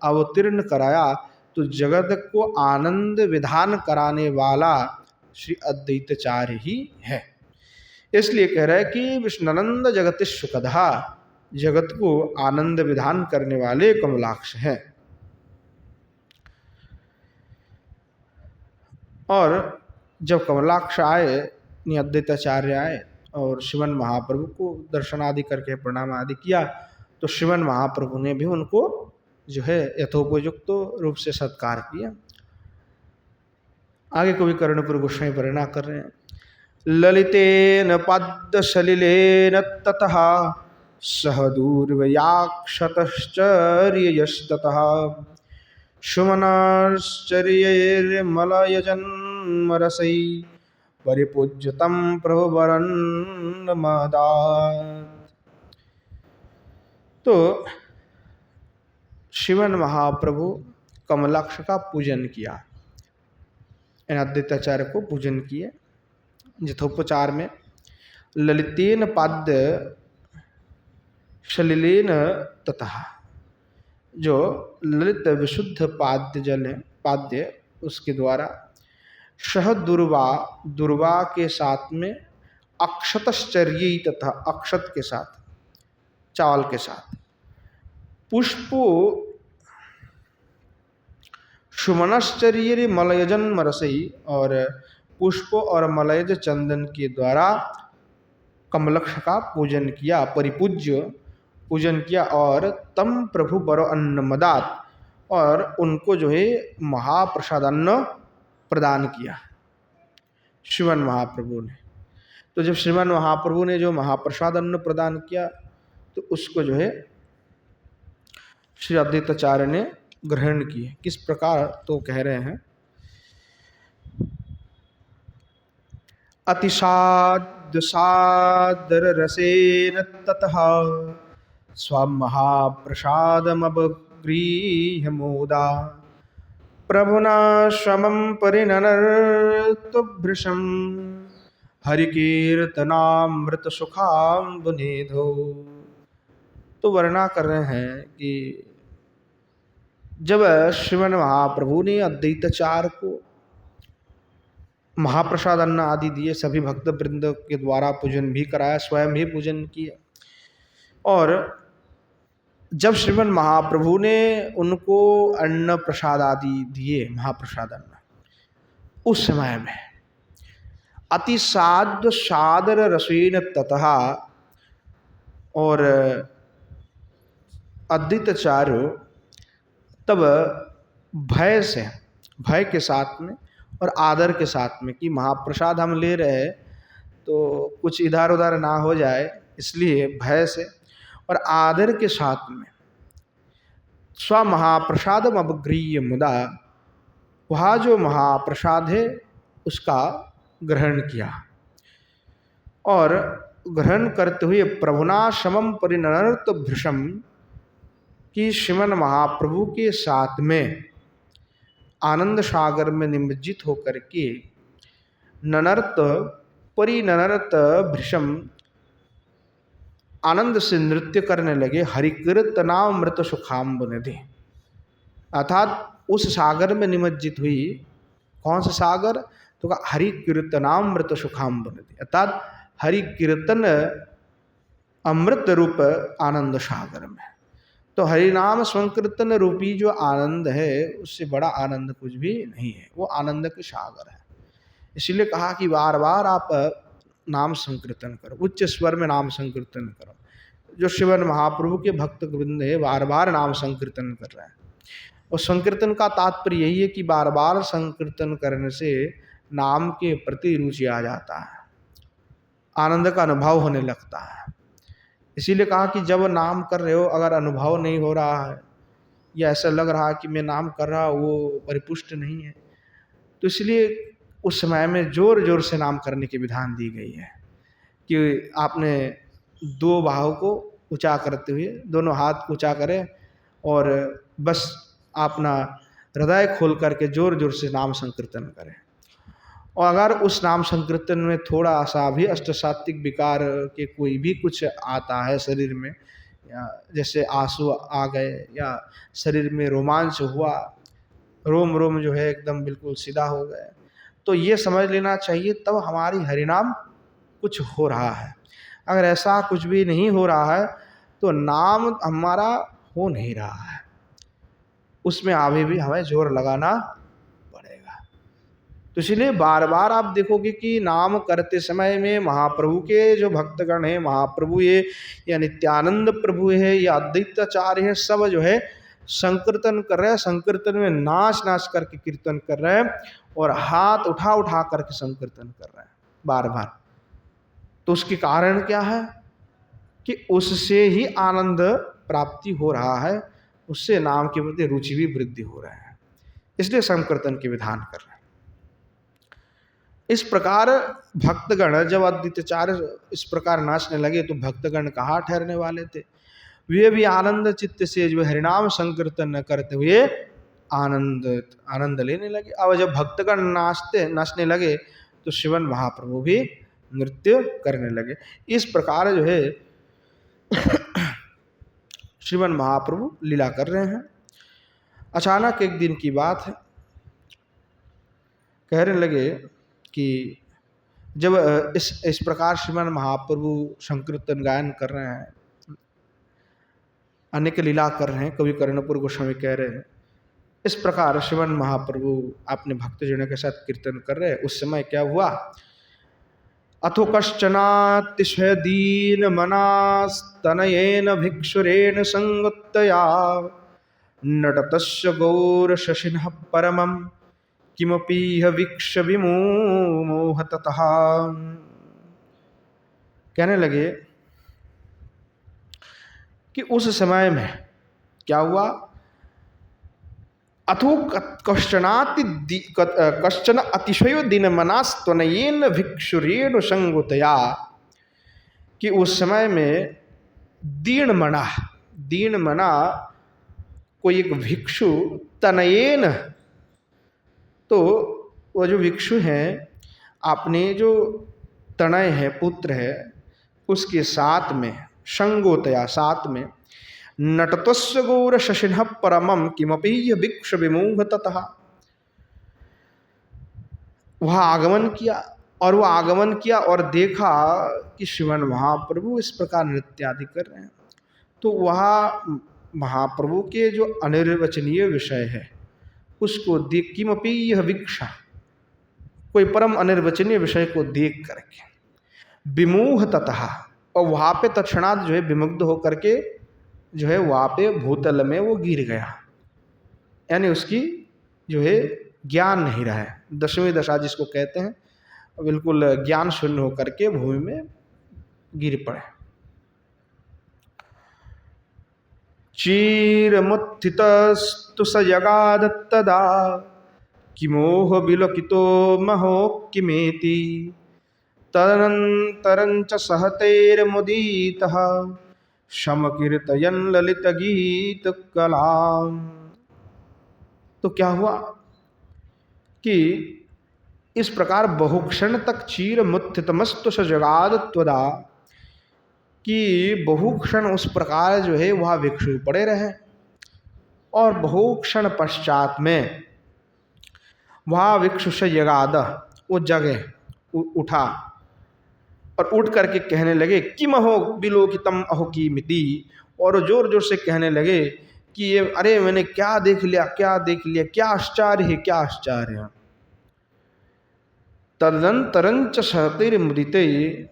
अवतीर्ण कराया। तो जगत को आनंद विधान कराने वाला श्री अद्वैताचार्य ही है। इसलिए कह रहे हैं कि विष्णुनंद जगति सुखदा, जगत को आनंद विधान करने वाले कमलाक्ष हैं। और जब कमलाक्ष आए, अद्वैताचार्य आए और श्रीमन महाप्रभु को दर्शन आदि करके प्रणाम आदि किया, तो श्रीमन महाप्रभु ने भी उनको जो है यथोपयुक्त रूप से सत्कार किया। आगे कवि कर्णपुर गोस्वामी वर्णना कर रहे हैं। ललितेन पद्म सलिलेन ततः सह दूर्वयाक्षतश्चर्ययस्ततः सुमनश्चर्यैर्मलयजन्मरसै परिपूज्यतं प्रभुवरन्नमदात्। तो श्रीमन महाप्रभु कमलाक्ष का पूजन किया, अद्वैताचार्य को पूजन किए यथोपचार में। ललितेन पाद्य सलिलेन ततः, जो ललित विशुद्ध पाद्य जल है, पाद्य उसके द्वारा, सह दुर्वा के साथ में, अक्षतश्चर्य तथा अक्षत के साथ, चावल के साथ, पुष्पो सुमनश्चर्य मलयजन मरसई, और पुष्प और मलयज चंदन के द्वारा कमलक्ष का पूजन किया, परिपूज्य पूजन किया। और तम प्रभु बरो अन्नमदात, और उनको जो है महाप्रसाद अन्न प्रदान किया श्रीमन महाप्रभु ने। तो जब श्रीमन महाप्रभु ने जो महाप्रसाद अन्न प्रदान किया, तो उसको जो है श्री अद्वैताचार्य ने ग्रहण किए। किस प्रकार, तो कह रहे हैं, अतिसाद्र रसेन ततः स्वम महाप्रसादमबगृह्य मोदा प्रभुना समं परिननर्तुभृशं हरिकीर्तनामृत सुखाम्बुनिधौ। तो वर्णना कर रहे हैं कि जब श्रीमन महाप्रभु ने अद्वैताचार्य को महाप्रसाद अन्न आदि दिए, सभी भक्त वृंद के द्वारा पूजन भी कराया, स्वयं भी पूजन किया, और जब श्रीमन महाप्रभु ने उनको अन्न प्रसाद आदि दिए, महाप्रसाद अन्न, उस समय में अति सादर रसेन ततः, और अद्वैताचार्य तब भय से, भय के साथ में और आदर के साथ में कि महाप्रसाद हम ले रहे हैं तो कुछ इधर उधर ना हो जाए, इसलिए भय से और आदर के साथ में स्वमहाप्रसादम अवगृह्य मुदा, वह जो महाप्रसाद है उसका ग्रहण किया और ग्रहण करते हुए प्रभुना समम परिनर्त भृशम, कि श्रीमन महाप्रभु के साथ में आनंद सागर में निमज्जित होकर के ननर्त परिनर्त भृशम, आनंद से नृत्य करने लगे। हरिकीर्तनामृत सुखाम्ब निधि, अर्थात उस सागर में निमज्जित हुई। कौन सा सागर? तो कहा हरिकीर्तनामृत सुखाम्ब निधि, अर्थात हरि कीर्तन अमृत रूप आनंद सागर में। तो हरिनाम संकीर्तन रूपी जो आनंद है उससे बड़ा आनंद कुछ भी नहीं है, वो आनंद के सागर है। इसीलिए कहा कि बार बार आप नाम संकीर्तन करो, उच्च स्वर में नाम संकीर्तन करो। जो श्रीमन महाप्रभु के भक्त वृंद है बार बार नाम संकीर्तन कर रहे हैं। और संकीर्तन का तात्पर्य यही है कि बार बार संकीर्तन करने से नाम के प्रति रुचि आ जाता है, आनंद का अनुभव होने लगता है। इसीलिए कहा कि जब नाम कर रहे हो अगर अनुभव नहीं हो रहा है या ऐसा लग रहा है कि मैं नाम कर रहा हूँ वो परिपुष्ट नहीं है, तो इसलिए उस समय में जोर जोर से नाम करने की विधान दी गई है कि आपने दो बाहों को ऊंचा करते हुए दोनों हाथ ऊंचा करें और बस अपना हृदय खोल करके जोर जोर से नाम संकीर्तन करें। और अगर उस नाम संकीर्तन में थोड़ा सा भी अष्टसात्विक विकार के कोई भी कुछ आता है शरीर में, या जैसे आंसू आ गए या शरीर में रोमांच हुआ, रोम रोम जो है एकदम बिल्कुल सीधा हो गए, तो ये समझ लेना चाहिए तब हमारी हरिनाम कुछ हो रहा है। अगर ऐसा कुछ भी नहीं हो रहा है तो नाम हमारा हो नहीं रहा है, उसमें अभी भी हमें जोर लगाना पड़ेगा। तो इसलिए बार बार आप देखोगे कि नाम करते समय में महाप्रभु के जो भक्तगण हैं, महाप्रभु ये या नित्यानंद प्रभु है या अद्वैताचार्य है, सब जो है संकीर्तन कर रहे हैं। संकीर्तन में नाच नाच करके कीर्तन कर रहे हैं और हाथ उठा उठा करके संकीर्तन कर रहे हैं बार बार। तो उसके कारण क्या है कि उससे ही आनंद प्राप्ति हो रहा है, उससे नाम के प्रति रुचि भी वृद्धि हो रहा है, इसलिए संकीर्तन के विधान कर रहे हैं। इस प्रकार भक्तगण जब अद्वैताचार्य इस प्रकार नाचने लगे तो भक्तगण कहाँ ठहरने वाले थे? वे भी आनंद चित्त से जो हरिनाम संकीर्तन करते हुए आनंद लेने लगे। अब जब भक्तगण नाचने लगे तो श्रीमन महाप्रभु भी नृत्य करने लगे। इस प्रकार जो है श्रीमन महाप्रभु लीला कर रहे हैं। अचानक एक दिन की बात है, कहने लगे कि जब इस प्रकार श्रीमन महाप्रभु संकीर्तन गायन कर रहे हैं, अनेक लीला कर रहे हैं, कवि कर्णपुर गोस्वामी कह रहे हैं, इस प्रकार श्रीमन महाप्रभु अपने भक्तजनों के साथ कीर्तन कर रहे हैं। उस समय क्या हुआ? अथो कश्चनातिशय दीन मनास्तनयेन भिक्षुरेण संगतया नटतस्य गौर शशिनः परमं किमपीह वीक्ष विमोहततः। कहने लगे कि उस समय में क्या हुआ? अथो कश्चन अतिशयो दीनमनास्तनयेन भिक्षुरेण संगतया, कि उस समय में दीनमना कोई एक भिक्षु, तनयेन, तो वो जो भिक्षु हैं अपने जो तनय है पुत्र है उसके साथ में, संगोतया साथ में, नटतस्य गौर शशिनः परमं किमपि भिक्ष विमोहततः, वह आगमन किया और देखा कि श्रीमन महाप्रभु इस प्रकार नृत्य आदि कर रहे हैं। तो वह महाप्रभु के जो अनिर्वचनीय विषय है उसको देख, किमपि यह भिक्षा, कोई परम अनिर्वचनीय विषय को देख करके विमोहततः, और वहाँ पे तत्क्षणात जो है विमुग्ध होकर के जो है वहाँ पे भूतल में वो गिर गया, यानी उसकी जो है ज्ञान नहीं रहा है, दशवीं दशा जिसको कहते हैं, बिल्कुल ज्ञान शून्य होकर के भूमि में गिर पड़े। चीरमुत्थितस्तु स जगादत्तदा किमोह विलोकितो महो किमेति तदनन्तरं च सहतैर्मुदितः समकीर्तयन् ललितगीतकलाम्। तो क्या हुआ कि इस प्रकार बहुक्षण तक चीरमुत्थितमस्तु स जगादत्तदा कि बहुक्षण उस प्रकार जो है वह भिक्षु पड़े रहे और बहुक्षण पश्चात में वह भिक्षु से जगाद वो जगह उठा और उठ करके कहने लगे कि महो बिलोकितम अहो की मिति, और जोर जोर से कहने लगे कि ये अरे मैंने क्या देख लिया, क्या देख लिया, क्या आश्चर्य है, क्या आश्चर्य है। तदनंतरं च सहतैर्मुदिते,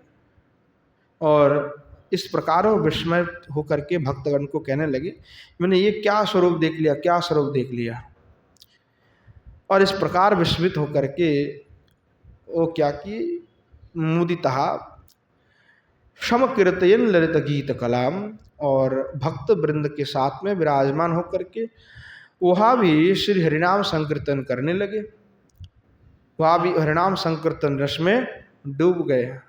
और इस प्रकार वो विस्मय होकर के भक्तगण को कहने लगे मैंने ये क्या स्वरूप देख लिया, क्या स्वरूप देख लिया। और इस प्रकार विस्मित होकर के वो क्या कि मुदितः समकीर्तयन् ललित गीत कलाम, और भक्त वृंद के साथ में विराजमान होकर के वहाँ भी श्री हरिनाम संकीर्तन करने लगे, वहाँ भी हरिनाम संकीर्तन रस में डूब गए।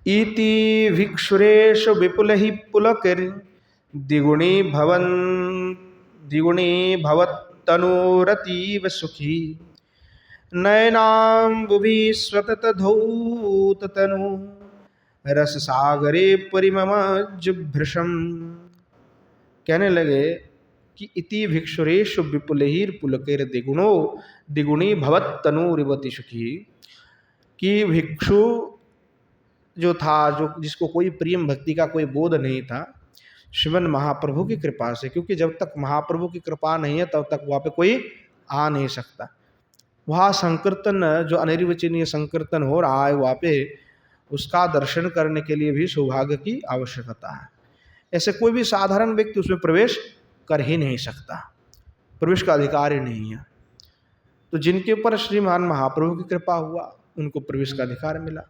इति भिक्षुरेषु विपुल ही पुलकिर द्विगुणी भवत्तनुरतीव सुखी नयनाम्बुभि स्वततधौततनु रस सागरे परिममज्जुभृशम्। कहने लगे कि इति भिक्षुरेषु विपुलहिर पुलकिर द्विगुणी भवत्तनुरिवति सुखी, कि भिक्षु जो था, जो जिसको कोई प्रेम भक्ति का कोई बोध नहीं था, श्रीमन महाप्रभु की कृपा से, क्योंकि जब तक महाप्रभु की कृपा नहीं है तब तक वहाँ पे कोई आ नहीं सकता। वहाँ संकीर्तन जो अनिर्वचनीय संकीर्तन हो रहा है वहाँ पे उसका दर्शन करने के लिए भी सौभाग्य की आवश्यकता है। ऐसे कोई भी साधारण व्यक्ति उसमें प्रवेश कर ही नहीं सकता, प्रवेश का अधिकार ही नहीं है। तो जिनके ऊपर श्रीमान महाप्रभु की कृपा हुआ उनको प्रवेश का अधिकार मिला,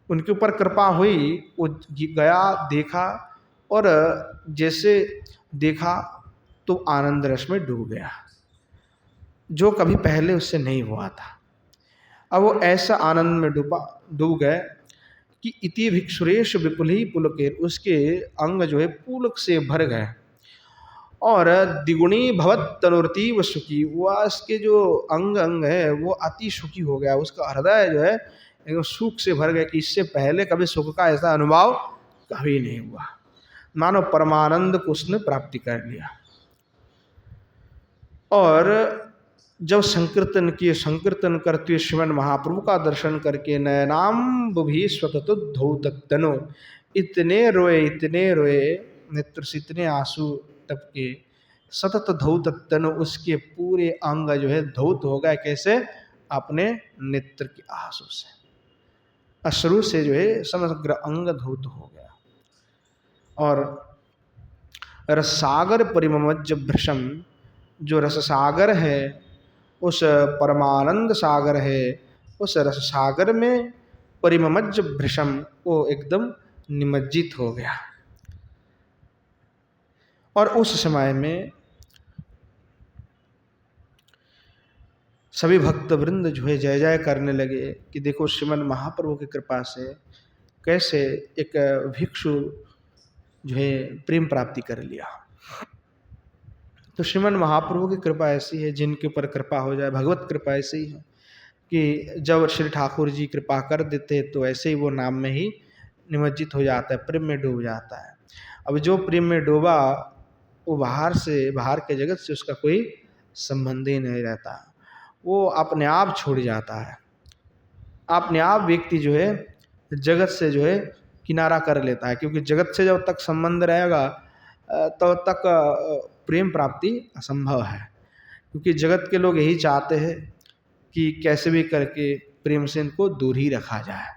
उनके ऊपर कृपा हुई, वो गया देखा और जैसे देखा तो आनंद रस में डूब गया, जो कभी पहले उससे नहीं हुआ था। अब वो ऐसा आनंद में डूब गए कि इति भिक्षुरेश विपुल ही पुलकेर, उसके अंग जो है पुलक से भर गए और द्विगुणी भवत तनुरतीव सुखी, वह इसके जो अंग है वो अति सुखी हो गया, उसका हृदय जो है एकदम सुख से भर गया कि इससे पहले कभी सुख का ऐसा अनुभव कभी नहीं हुआ, मानो परमानंद को उसने प्राप्ति कर लिया। और जब संकीर्तन किए, संकीर्तन करते हुए श्रीमन महाप्रभु का दर्शन करके नयनाम्बुभि स्वततुद्धौततनो, इतने रोए नेत्र से इतने आंसू टपके, सतत धौततनो, उसके पूरे अंग जो है धौत हो गए। कैसे? अपने नेत्र के आंसू से, अश्रु से जो है समग्र अंग धौत हो गया। और रसागर परिममज्ज भृशम, जो रस सागर है, उस परमानंद सागर है, उस रस सागर में परिममज्ज भृशम, वो एकदम निमज्जित हो गया। और उस समय में सभी भक्त वृंद जो है जय जय करने लगे कि देखो श्रीमन महाप्रभु की कृपा से कैसे एक भिक्षु जो है प्रेम प्राप्ति कर लिया। तो श्रीमन महाप्रभु की कृपा ऐसी है, जिनके ऊपर कृपा हो जाए, भगवत कृपा ऐसी है कि जब श्री ठाकुर जी कृपा कर देते तो ऐसे ही वो नाम में ही निमज्जित हो जाता है, प्रेम में डूब जाता है। अब जो प्रेम में डूबा वो बाहर के जगत से उसका कोई संबंध ही नहीं रहता, वो अपने आप छूट जाता है। अपने आप व्यक्ति जो है जगत से जो है किनारा कर लेता है, क्योंकि जगत से जब तक संबंध रहेगा तब तक प्रेम प्राप्ति असंभव है। क्योंकि जगत के लोग यही चाहते हैं कि कैसे भी करके प्रेम से इनको दूर ही रखा जाए,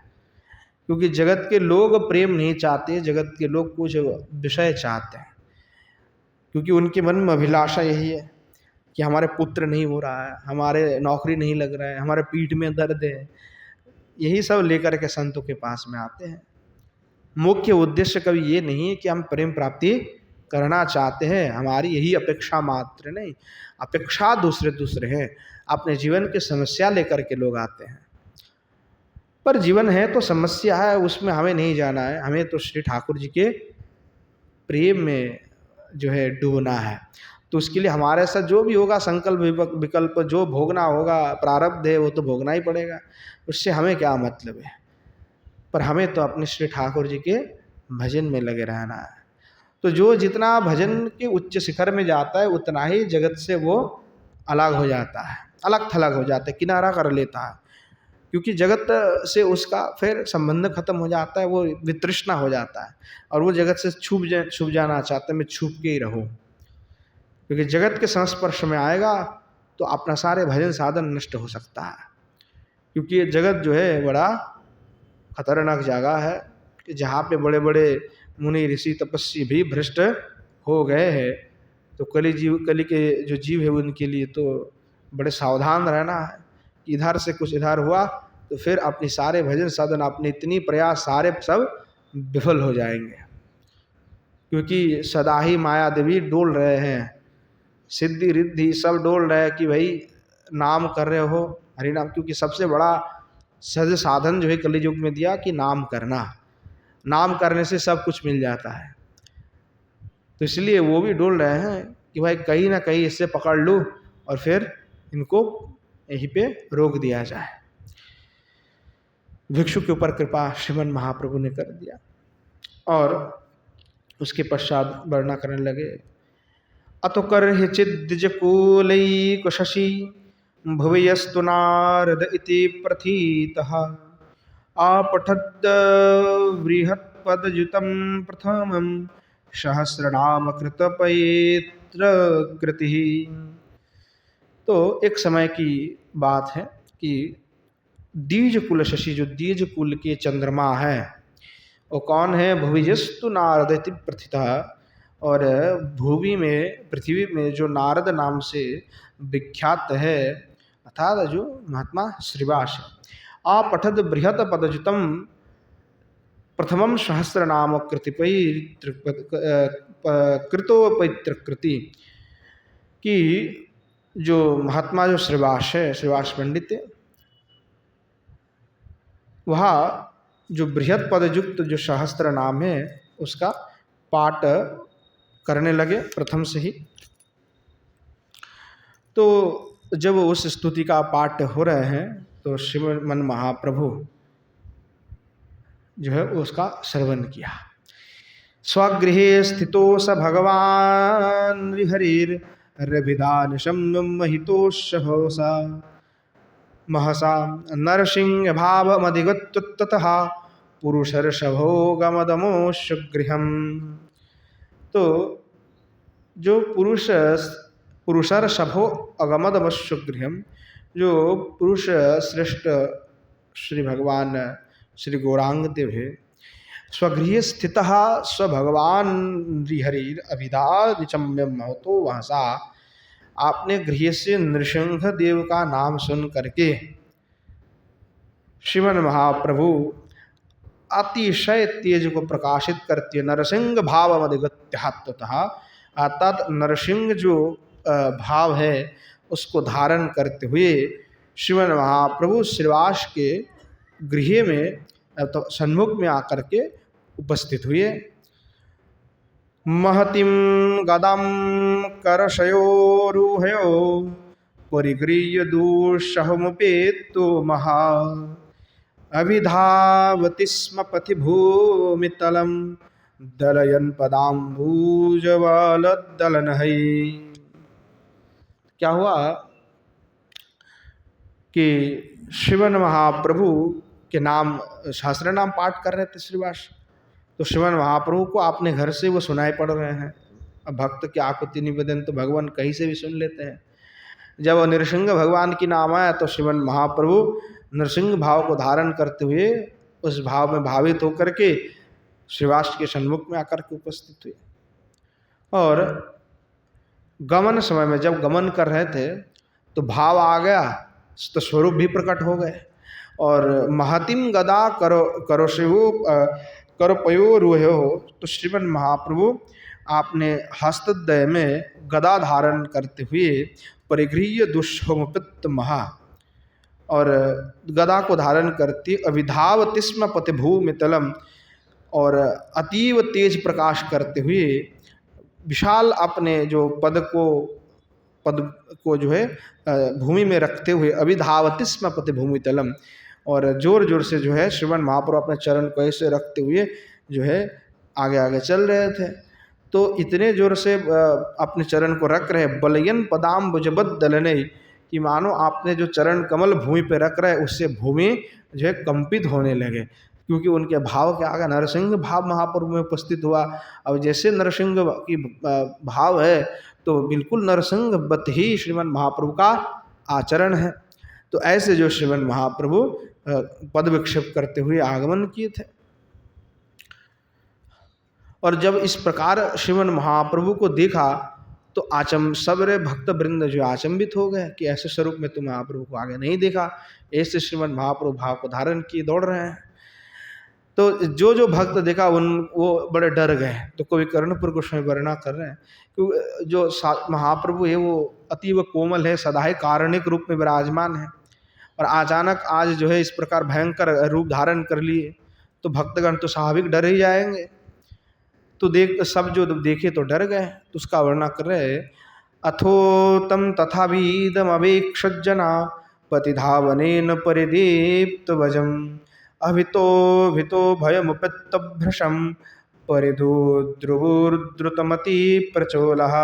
क्योंकि जगत के लोग प्रेम नहीं चाहते, जगत के लोग कुछ विषय चाहते हैं, क्योंकि उनके मन में अभिलाषा यही है कि हमारे पुत्र नहीं हो रहा है, हमारे नौकरी नहीं लग रहा है, हमारे पीठ में दर्द है, यही सब लेकर के संतों के पास में आते हैं। मुख्य उद्देश्य कभी ये नहीं है कि हम प्रेम प्राप्ति करना चाहते हैं, हमारी यही अपेक्षा मात्र नहीं, अपेक्षा दूसरे हैं। अपने जीवन की समस्या लेकर के लोग आते हैं, पर जीवन है तो समस्या है, उसमें हमें नहीं जाना है, हमें तो श्री ठाकुर जी के प्रेम में जो है डूबना है। तो उसके लिए हमारे साथ जो भी होगा संकल्प विकल्प जो भोगना होगा, प्रारब्ध है वो तो भोगना ही पड़ेगा, उससे हमें क्या मतलब है। पर हमें तो अपने श्री ठाकुर जी के भजन में लगे रहना है। तो जो जितना भजन के उच्च शिखर में जाता है उतना ही जगत से वो अलग हो जाता है, अलग थलग हो जाता है, किनारा कर लेता है, क्योंकि जगत से उसका फिर संबंध खत्म हो जाता है, वो वितृष्णा हो जाता है और वो जगत से छूट जाना चाहता है, मैं छूप के ही रहूं। क्योंकि जगत के संस्पर्श में आएगा तो अपना सारे भजन साधन नष्ट हो सकता है, क्योंकि ये जगत जो है बड़ा खतरनाक जगह है कि जहाँ पे बड़े बड़े मुनि ऋषि तपस्वी भी भ्रष्ट हो गए हैं। तो कली के जो जीव है उनके लिए तो बड़े सावधान रहना है कि इधर से कुछ इधर हुआ तो फिर अपने सारे भजन साधन, अपने इतनी प्रयास सारे सब विफल हो जाएंगे, क्योंकि सदा ही माया देवी डोल रहे हैं, सिद्धि रिद्धि सब डोल रहे हैं कि भाई नाम कर रहे हो हरि नाम, क्योंकि सबसे बड़ा सहज साधन जो है कलि युग में दिया कि नाम करना, नाम करने से सब कुछ मिल जाता है। तो इसलिए वो भी डोल रहे हैं कि भाई कहीं ना कहीं इससे पकड़ लूँ और फिर इनको यहीं पे रोक दिया जाए। भिक्षु के ऊपर कृपा श्रीमन महाप्रभु ने कर दिया और उसके पश्चात वर्णना करने लगे। अतो कर चिद्ज कूलैक शशि भुवयस्तु नारद इति प्रथितः आपठद बृहत्पदयुतं प्रथमं सहस्रनाम कृतपैत्र कृति। तो एक समय की बात है कि दीज कुल शशि, जो दीज कुल के चंद्रमा है, वो कौन है? भुविजस्तु नारद इति प्रथितः, और भूमि में पृथ्वी में जो नारद नाम से विख्यात है, अर्थात जो महात्मा श्रीवास है। आपठद बृहत पदजुतम प्रथमम सहस्र नाम कृतोपैत्र कृति, कि जो महात्मा जो श्रीवास है, श्रीवास पंडित, वह जो बृहत पदयुक्त जो सहस्त्र नाम है उसका पाठ करने लगे प्रथम से ही। तो जब उस स्तुति का पाठ हो रहे हैं तो श्रीमन महाप्रभु जो है उसका श्रवण किया। स्वगृहे स्थितो स भगवान हरिर्विधान महितोषा महसा नरसिंह भाव मधिगत्ततः पुरुषर्षभोगमदमोश गृहम। तो जो पुरुषर्षभो अगमदमोश गृहम, जो पुरुष श्रेष्ठ श्री भगवान श्री गौरांग देव है, स्वगृह स्थित स्वभगवान हरिर अभिधा विचम्यम महतो वहसा, आपने गृह से नृसिंह देव का नाम सुन करके श्रीमन महाप्रभु अतिशय तेज को प्रकाशित करते नरसिंह भाव मधिगत्यात्ततः, अर्थात नरसिंह जो भाव है उसको धारण करते हुए श्रीमन महाप्रभु श्रीवास के गृह में तो सन्मुख में आकर के उपस्थित हुए। महतिम गदम करशयोरुहयो परिगृह्य दुःसहमुपेतो महा, अभिधावति स्म पथि भूमितलं दलयन् पदाम्बुजवलदलनहै। क्या हुआ कि श्रीमन महाप्रभु के नाम सहस्त्र नाम पाठ कर रहे थे श्रीवास, तो श्रीमन महाप्रभु को अपने घर से वो सुनाई पड़ रहे हैं। अब भक्त की आकुति निवेदन तो भगवान कहीं से भी सुन लेते हैं। जब नृसिंह भगवान की नाम आया तो श्रीमन महाप्रभु नृसिंह भाव को धारण करते हुए उस भाव में भावित होकर के श्रीवास के सन्मुख में आकर के उपस्थित हुए। और गमन समय में जब गमन कर रहे थे तो भाव आ गया तो स्वरूप भी प्रकट हो गए। और महतिम गदा करपयोरुहो, तो श्रीमन महाप्रभु आपने हस्तद्वय में गदा धारण करते हुए परिगृह्य दुष्होमपित्त महा, और गदा को धारण करती अभिधावतिस्म पतिभूमितलम, और अतीव तेज प्रकाश करते हुए विशाल अपने जो पद को जो है भूमि में रखते हुए अभिधावतिस्म पतिभूमितलम, और जोर जोर से जो है श्रीमन महाप्रभु अपने चरण को ऐसे रखते हुए जो है आगे आगे चल रहे थे। तो इतने जोर से अपने चरण को रख रहे, बलयन पदाम भुजबद्दलने, कि मानो आपने जो चरण कमल भूमि पे रख रहे उससे भूमि जो है कंपित होने लगे, क्योंकि उनके भाव के आगे नरसिंह भाव महाप्रभु में उपस्थित हुआ। अब जैसे नरसिंह की भाव है तो बिल्कुल नरसिंह बत ही श्रीमन महाप्रभु का आचरण है। तो ऐसे जो श्रीमन महाप्रभु पद विक्षेप करते हुए आगमन किए थे। और जब इस प्रकार श्रीमन महाप्रभु को देखा तो सबरे भक्त वृंद जो आचंबित हो गए कि ऐसे स्वरूप में तो महाप्रभु को आगे नहीं देखा, ऐसे श्रीमन महाप्रभु भाव को धारण किए दौड़ रहे हैं। तो जो भक्त देखा वो बड़े डर गए। तो कवि कर्णपुर गोस्वामी वर्णना कर रहे हैं कि जो महाप्रभु है वो अतीव कोमल है, सदा ही कारणिक रूप में विराजमान है, और अचानक आज जो है इस प्रकार भयंकर रूप धारण कर लिए तो भक्तगण तो स्वाभाविक डर ही जाएंगे। तो सब जो देखे तो डर गए। तो उसका वर्णना कर रहे, अथो तम तथा भीदम अवेक्षजना पतिधावनेन परिदीप्त वजम अभितो भितो भयमुपित्त भृशम परिधुद्रुवुर्द्रुतमति प्रचोलः।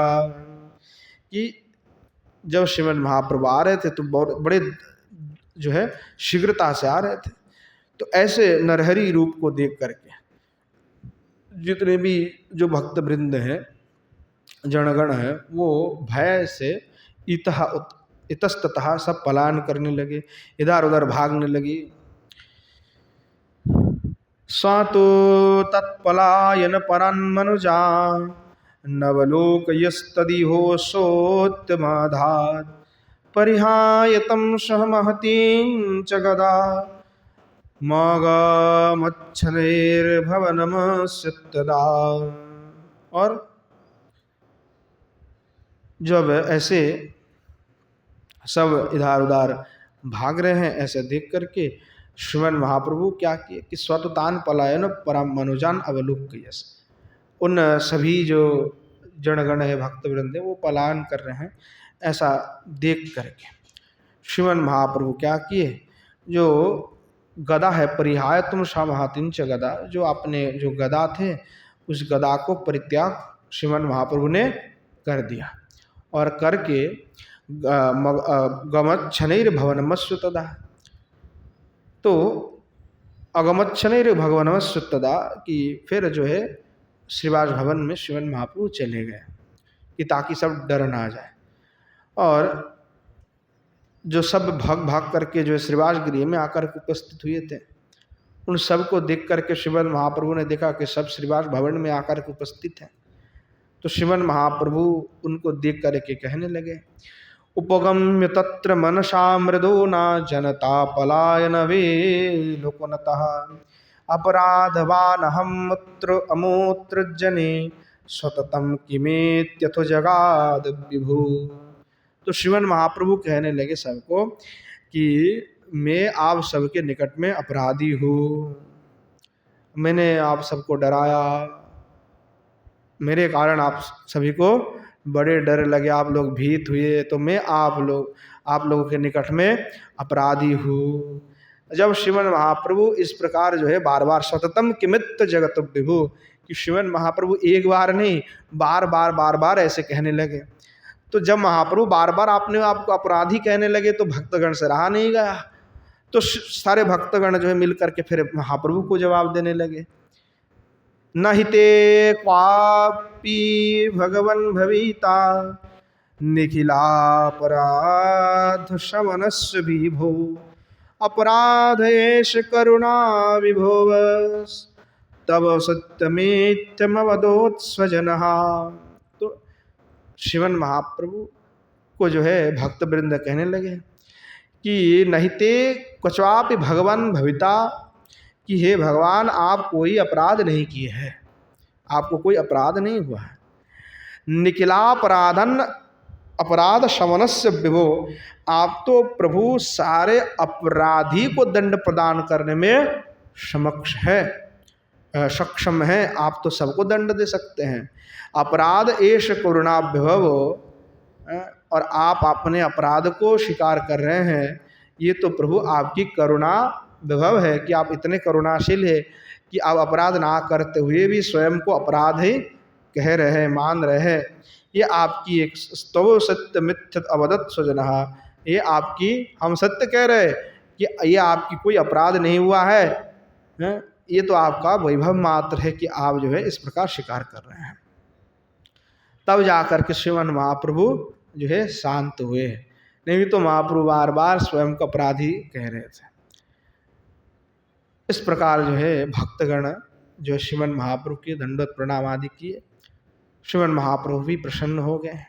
कि जब श्रीमद महाप्रभु आ रहे थे तो बहुत बड़े जो है शीघ्रता से आ रहे थे। तो ऐसे नरहरि रूप को देख करके जितने भी जो भक्त वृंद हैं, जनगण है, वो भय से इतस्ततः सब पलायन करने लगे, इधर उधर भागने लगी। स्वातो तत्पलायन परान्मनुजा नवलोकयस्तदिहो सोत्तमाधात् परिहायतं सह महतीं च गदा मागामच्छलैर्भवनमस्यत्तदा। और जब ऐसे सब इधर उधर भाग रहे हैं, ऐसे देख करके श्रीमन महाप्रभु क्या किए कि स्वततान पलायन परम मनुजान अवलोकयस, उन सभी जो जनगण है, भक्तवृंद है, वो पलायन कर रहे हैं। ऐसा देख करके श्रीमन महाप्रभु क्या किए, जो गदा है परिहाय तुम समाहतिंच गदा, जो अपने जो गदा थे उस गदा को परित्याग श्रीमन महाप्रभु ने कर दिया, और करके गमच्छनैर भवनमस्व तदा, तो अगमच्छनैर भगवनमस्व तदा कि फिर जो है श्रीवास भवन में श्रीमन महाप्रभु चले गए कि ताकि सब डर ना जाए। और जो सब भाग करके जो श्रीवास गृह में आकर के उपस्थित हुए थे, उन सब को देख करके श्रीमन महाप्रभु ने देखा कि सब श्रीवास भवन में आकर के उपस्थित हैं। तो श्रीमन महाप्रभु उनको देख करके कहने लगे, उपगम्य तत्र मनसा मृदो न जनता पलायन वे लोकनतः अपराधवानहं मूत्र अमूत्र जने स्वततम किमेत्यथो जगाद विभु। तो श्रीमन महाप्रभु कहने लगे सबको कि मैं आप सबके निकट में अपराधी हूँ, मैंने आप सबको डराया, मेरे कारण आप सभी को बड़े डर लगे, आप लोग भीत हुए, तो मैं आप लोगों के निकट में अपराधी हूँ। जब श्रीमन महाप्रभु इस प्रकार जो है बार बार सततम किमित्त जगत विभु, कि श्रीमन महाप्रभु एक बार नहीं बार बार ऐसे कहने लगे, तो जब महाप्रभु बार बार अपने आप को अपराधी कहने लगे तो भक्तगण से रहा नहीं गया। तो सारे भक्तगण जो है मिल करके फिर महाप्रभु को जवाब देने लगे, न हिते क्वापि भगवन् भविता निखिलापराध शमनस्य विभो अपराधेश करुणा विभोव तब सत्यमेत्यमवदोत् स्वजनः। तो श्रीमन महाप्रभु को जो है भक्त वृंद कहने लगे कि नहीं ते क्वचापि भगवान भविता, कि हे भगवान, आप कोई अपराध नहीं किए हैं, आपको कोई अपराध नहीं हुआ है। निखिलापराधन अपराध शमनस्य विभो, आप तो प्रभु सारे अपराधी को दंड प्रदान करने में सक्षम है, आप तो सबको दंड दे सकते हैं। अपराध एष करुणा विभव, और आप अपने अपराध को स्वीकार कर रहे हैं, ये तो प्रभु आपकी करुणा विभव है कि आप इतने करुणाशील है कि आप अपराध ना करते हुए भी स्वयं को अपराध ही कह रहे हैं, मान रहे हैं। ये आपकी एक स्तव सत्य मिथ्यत अवदत स्वजनः, ये आपकी, हम सत्य कह रहे हैं कि ये आपकी कोई अपराध नहीं हुआ है, ये तो आपका वैभव मात्र है कि आप जो है इस प्रकार स्वीकार कर रहे हैं। तब जाकर के श्रीमन महाप्रभु जो है शांत हुए, नहीं तो महाप्रभु बार बार स्वयं को अपराधी कह रहे थे। इस प्रकार जो है भक्तगण जो श्रीमन महाप्रभु के दंडवत प्रणाम आदि किए, श्रीमन महाप्रभु भी प्रसन्न हो गए।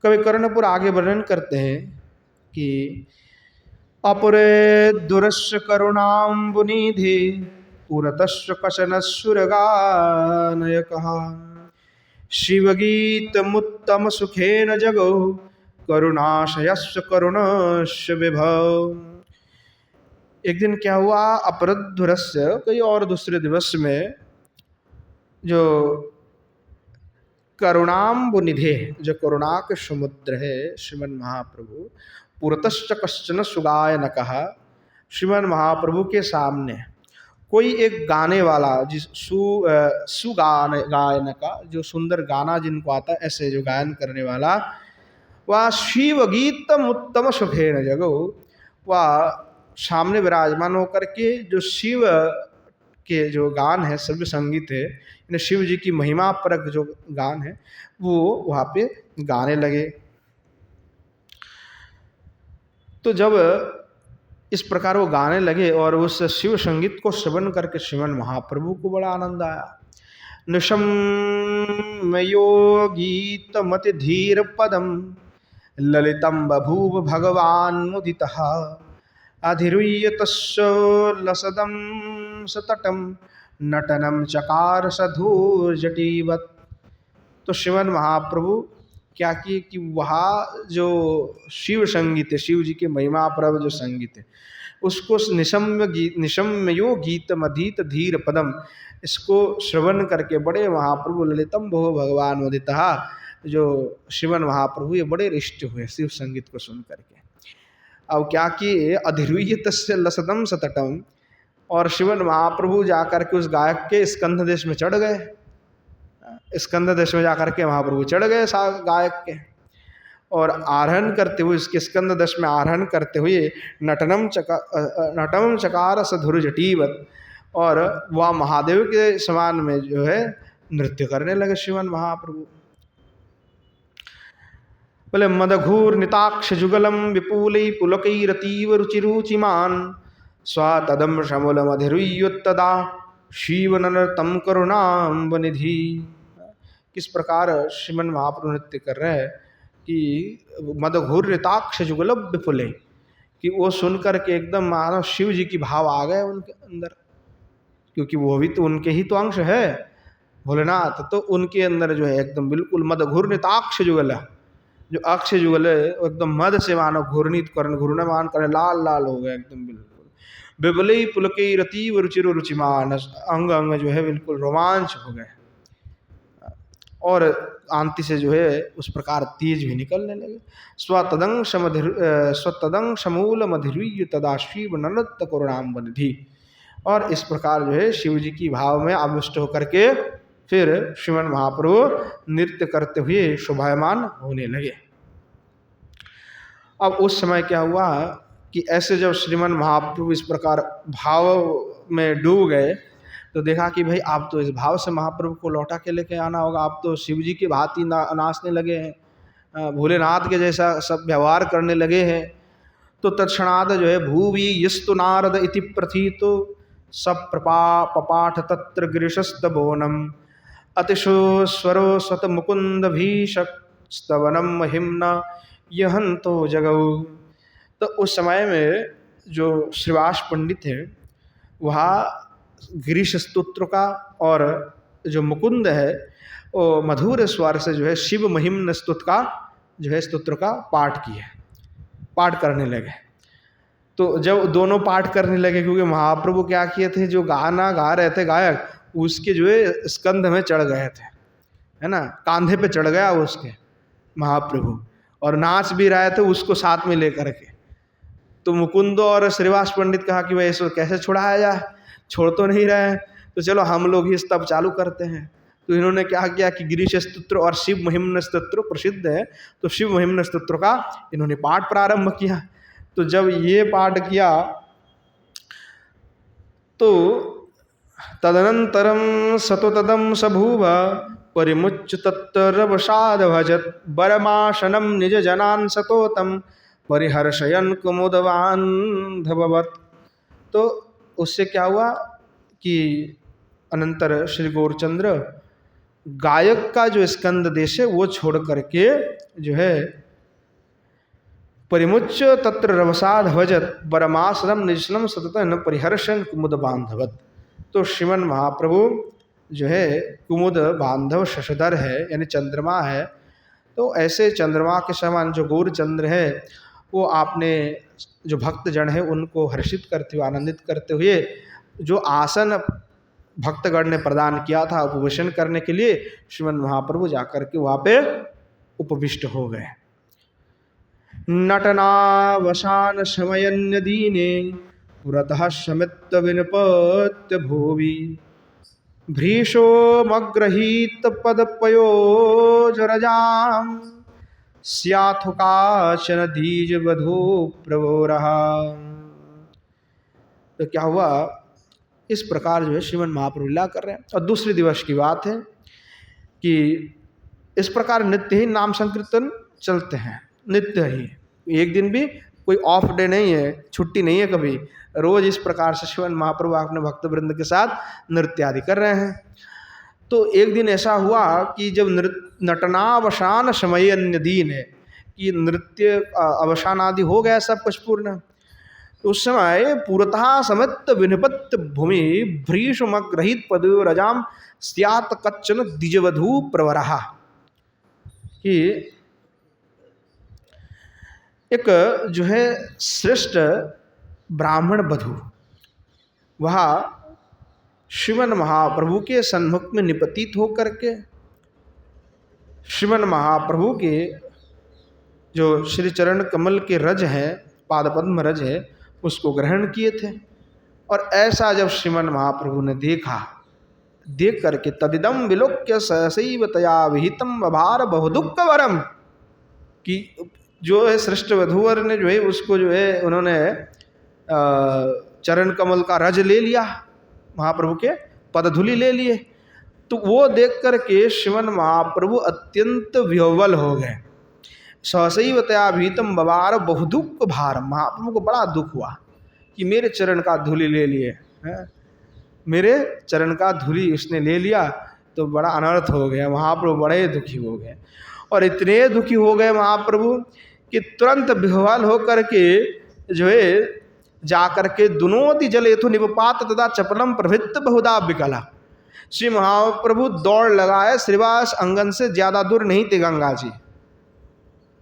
कवि कर्णपुर आगे वर्णन करते हैं कि अपरे दुरस्य करुणाम्बुनिधि पुरतस्य कशन सुरगानयकः शिवगीतमुत्तम सुखेन जगौ करुणाशयस्य करुणस्य विभव। एक दिन क्या हुआ, अपरध्वरस्य, कई और दूसरे दिवस में, जो करुणाम्बुनिधे, जो करुणा के समुद्र है श्रीमन महाप्रभु, पुरतश्च कश्चन सुगायनकः, श्रीमन महाप्रभु के सामने कोई एक गाने वाला, जिस गायनका, जो सुंदर गाना जिनको आता है, ऐसे जो गायन करने वाला, वह शिव गीतम उत्तम सुखेन जगो, वह सामने विराजमान होकर के जो शिव के जो गान है, सभ्य संगीत है, यानी शिव जी की महिमा परक जो गान है, वो वहाँ पे गाने लगे। तो जब इस प्रकार वो गाने लगे और उस शिव संगीत को श्रवण करके श्रीमन महाप्रभु को बड़ा आनंद आया। निशम्यो गीतमति धीर पदम ललितम बभूव भगवान मुदितः अधिरुह्य तस्सोल्लसदं सतटम नटनम चकार सधूर जटीवत। तो श्रीमन महाप्रभु क्या किए कि वहाँ जो शिव संगीत है, शिव जी के महिमा प्रभ जो संगीत है, उसको निशम्यो गीतम अधीत धीर पदम, इसको श्रवण करके बड़े महाप्रभु ललितम बहु भगवान मुदितः, जो श्रीमन महाप्रभु ये बड़े रिष्ट हुए शिव संगीत को सुन करके। अब क्या किए, अधिरुह्य तस्य लसदम सतटम, और श्रीमन महाप्रभु जाकर के उस गायक के स्कंध देश में चढ़ गए, स्कंद देश में जाकर के महाप्रभु चढ़ गए गायक के, और आरोहण करते हुए, इसके स्कंद देश में आरोहण करते हुए नटनम चकार सधुर जटीवत, और वह महादेव के समान में जो है नृत्य करने लगे श्रीमन महाप्रभु। बोले मदघूर निताक्ष जुगलम विपुलै पुलकैरतीव रुचिरुचिमान स्वातदम शमूलम अधिरुह्योत्तदा शिवनर्तम करुणाम्बनिधि। किस प्रकार श्रीमन महाप्रभु नृत्य कर रहे हैं कि मदघूर निताक्ष जुगलब विपुले, कि वो सुन करके एकदम मानो शिव जी की भाव आ गए उनके अंदर, क्योंकि वो भी तो उनके ही तो अंश है भोलेनाथ, तो उनके अंदर जो है एकदम बिल्कुल मदघूर निताक्ष जुगल, जो अक्ष जुगल है एकदम मद से मानो घूर्णित करने, घूर्णमान करने, लाल लाल हो गए एकदम बिल्कुल। बिबलई पुलके रतीव रुचिर रुचिमान, अंग अंग जो है बिल्कुल रोमांच हो गए, और आंति से जो है उस प्रकार तेज भी निकलने लगे। स्वतदंग समूल मधिरुह्य तदा शिव ननत करुणाम्बनिधि, और इस प्रकार जो है शिव जी की भाव में आविष्ट होकर के फिर श्रीमन महाप्रभु नृत्य करते हुए शोभायमान होने लगे। अब उस समय क्या हुआ कि ऐसे जब श्रीमन महाप्रभु इस प्रकार भाव में डूब गए, तो देखा कि भाई आप तो इस भाव से महाप्रभु को लौटा के लेके आना होगा, आप तो शिव जी की भांति नाचने लगे हैं, भोलेनाथ के जैसा सब व्यवहार करने लगे हैं। तो तत्क्षणाद जो है भूवि यस्तु नारद इति प्रथितो सब पपाठ तत्र गिरिशस्तबोनम अतिशो स्वरो स्वत मुकुंद भीषक स्तवनम महिम्ना यहंतो जगौ। तो उस समय में जो श्रीवास पंडित है वहाँ गिरीश स्तोत्र का और जो मुकुंद है वो मधुर स्वर से जो है शिव महिम स्तुत का जो है स्तोत्र का पाठ करने लगे। तो जब दोनों पाठ करने लगे, क्योंकि महाप्रभु क्या किए थे, जो गाना गा रहे थे गायक उसके जो है स्कंध में चढ़ गए थे, है ना, कांधे पे चढ़ गया उसके महाप्रभु, और नाच भी रहे थे उसको साथ में लेकर के। तो मुकुंद और श्रीवास पंडित कहा कि भाई इसको कैसे छुड़ाया जाए, छोड़ तो नहीं रहे हैं, तो चलो हम लोग ही स्तव चालू करते हैं। तो इन्होंने क्या किया कि गिरीश स्तोत्र और शिव महिम्न स्तोत्र प्रसिद्ध है, तो शिव महिम्न स्तोत्र का इन्होंने पाठ प्रारंभ किया। तो जब ये पाठ किया तो तदनंतरम सतो तदम सभूव परिमुच्य तत्तरवसाद भजत बरमाशनम निज जनान सतोतम परिहर्षयन कुमुदवान धववत। तो उससे क्या हुआ कि अनंतर श्री गौरचंद्र गायक का जो स्कंद देश है वो छोड़ करके जो है परिमुच्य तत्र रवसाद भजत बरमाश्रम निजनम सतत न परिहर्षण कुमुद बांधवत। तो श्रीमन महाप्रभु जो है कुमुद बांधव शशधर है, यानी चंद्रमा है। तो ऐसे चंद्रमा के समान जो गौरचंद्र है वो आपने जो भक्तजन है उनको हर्षित करते हुए, आनंदित करते हुए जो आसन भक्तगण ने प्रदान किया था उपवेशन करने के लिए, श्रीमन महाप्रभु जाकर के वहाँ पे उपविष्ट हो गए। नटनावसान शमयन्य दीने पुरतः शमित विनपत्य भुवि भ्रीशो मग्रहीत पदपयोजरजाम स्याथुकाचन धीज वधू प्रभोरः। तो क्या हुआ, इस प्रकार जो है श्रीमन महाप्रभु लीला कर रहे हैं। और दूसरे दिवस की बात है कि इस प्रकार नित्य ही नाम संकीर्तन चलते हैं, नित्य ही, एक दिन भी कोई ऑफ डे नहीं है, छुट्टी नहीं है कभी, रोज इस प्रकार से श्रीमन महाप्रभु अपने भक्त वृंद के साथ नृत्य आदि कर रहे हैं। तो एक दिन ऐसा हुआ कि जब नटनावसान समय अन्य दीन है कि नृत्य अवसान आदि हो गया सब कुछ पूर्ण, तो उस समय पूर्वतः समित विनिपत्त भूमि भ्रीषमग्रहित पदयो रजाम स्यात कच्चन द्विजवधू प्रवरहा। कि एक जो है श्रेष्ठ ब्राह्मण वधू वह श्रीमन महाप्रभु के सन्मुख में निपतित होकर के श्रीमन महाप्रभु के जो श्री चरण कमल के रज है, पादपद्म रज है, उसको ग्रहण किए थे। और ऐसा जब श्रीमन महाप्रभु ने देखा, देख करके तदिदम विलोक्य सहसैव तया विहितम बभार बहुदुःख वरम, कि जो है श्रेष्ठ वधूवर ने जो है उसको जो है उन्होंने चरण कमल का रज ले लिया, महाप्रभु के पदधूलि ले लिए। तो वो देख करके श्रीमन महाप्रभु अत्यंत विह्वल हो गए। सहसैव तया भीतम बबार बहुदुःख भार, महाप्रभु को बड़ा दुख हुआ कि मेरे चरण का धूलि ले लिए हैं, मेरे चरण का धूलि उसने ले लिया, तो बड़ा अनर्थ हो गया। महाप्रभु बड़े दुखी हो गए, और इतने दुखी हो गए महाप्रभु कि तुरंत विह्वल होकर के जो है जाकर के दुनोति जलेथु निपात तथा चपलम प्रभृत बहुधा विकला। श्री महाप्रभु दौड़ लगाए, श्रीवास अंगन से ज़्यादा दूर नहीं थे गंगा जी,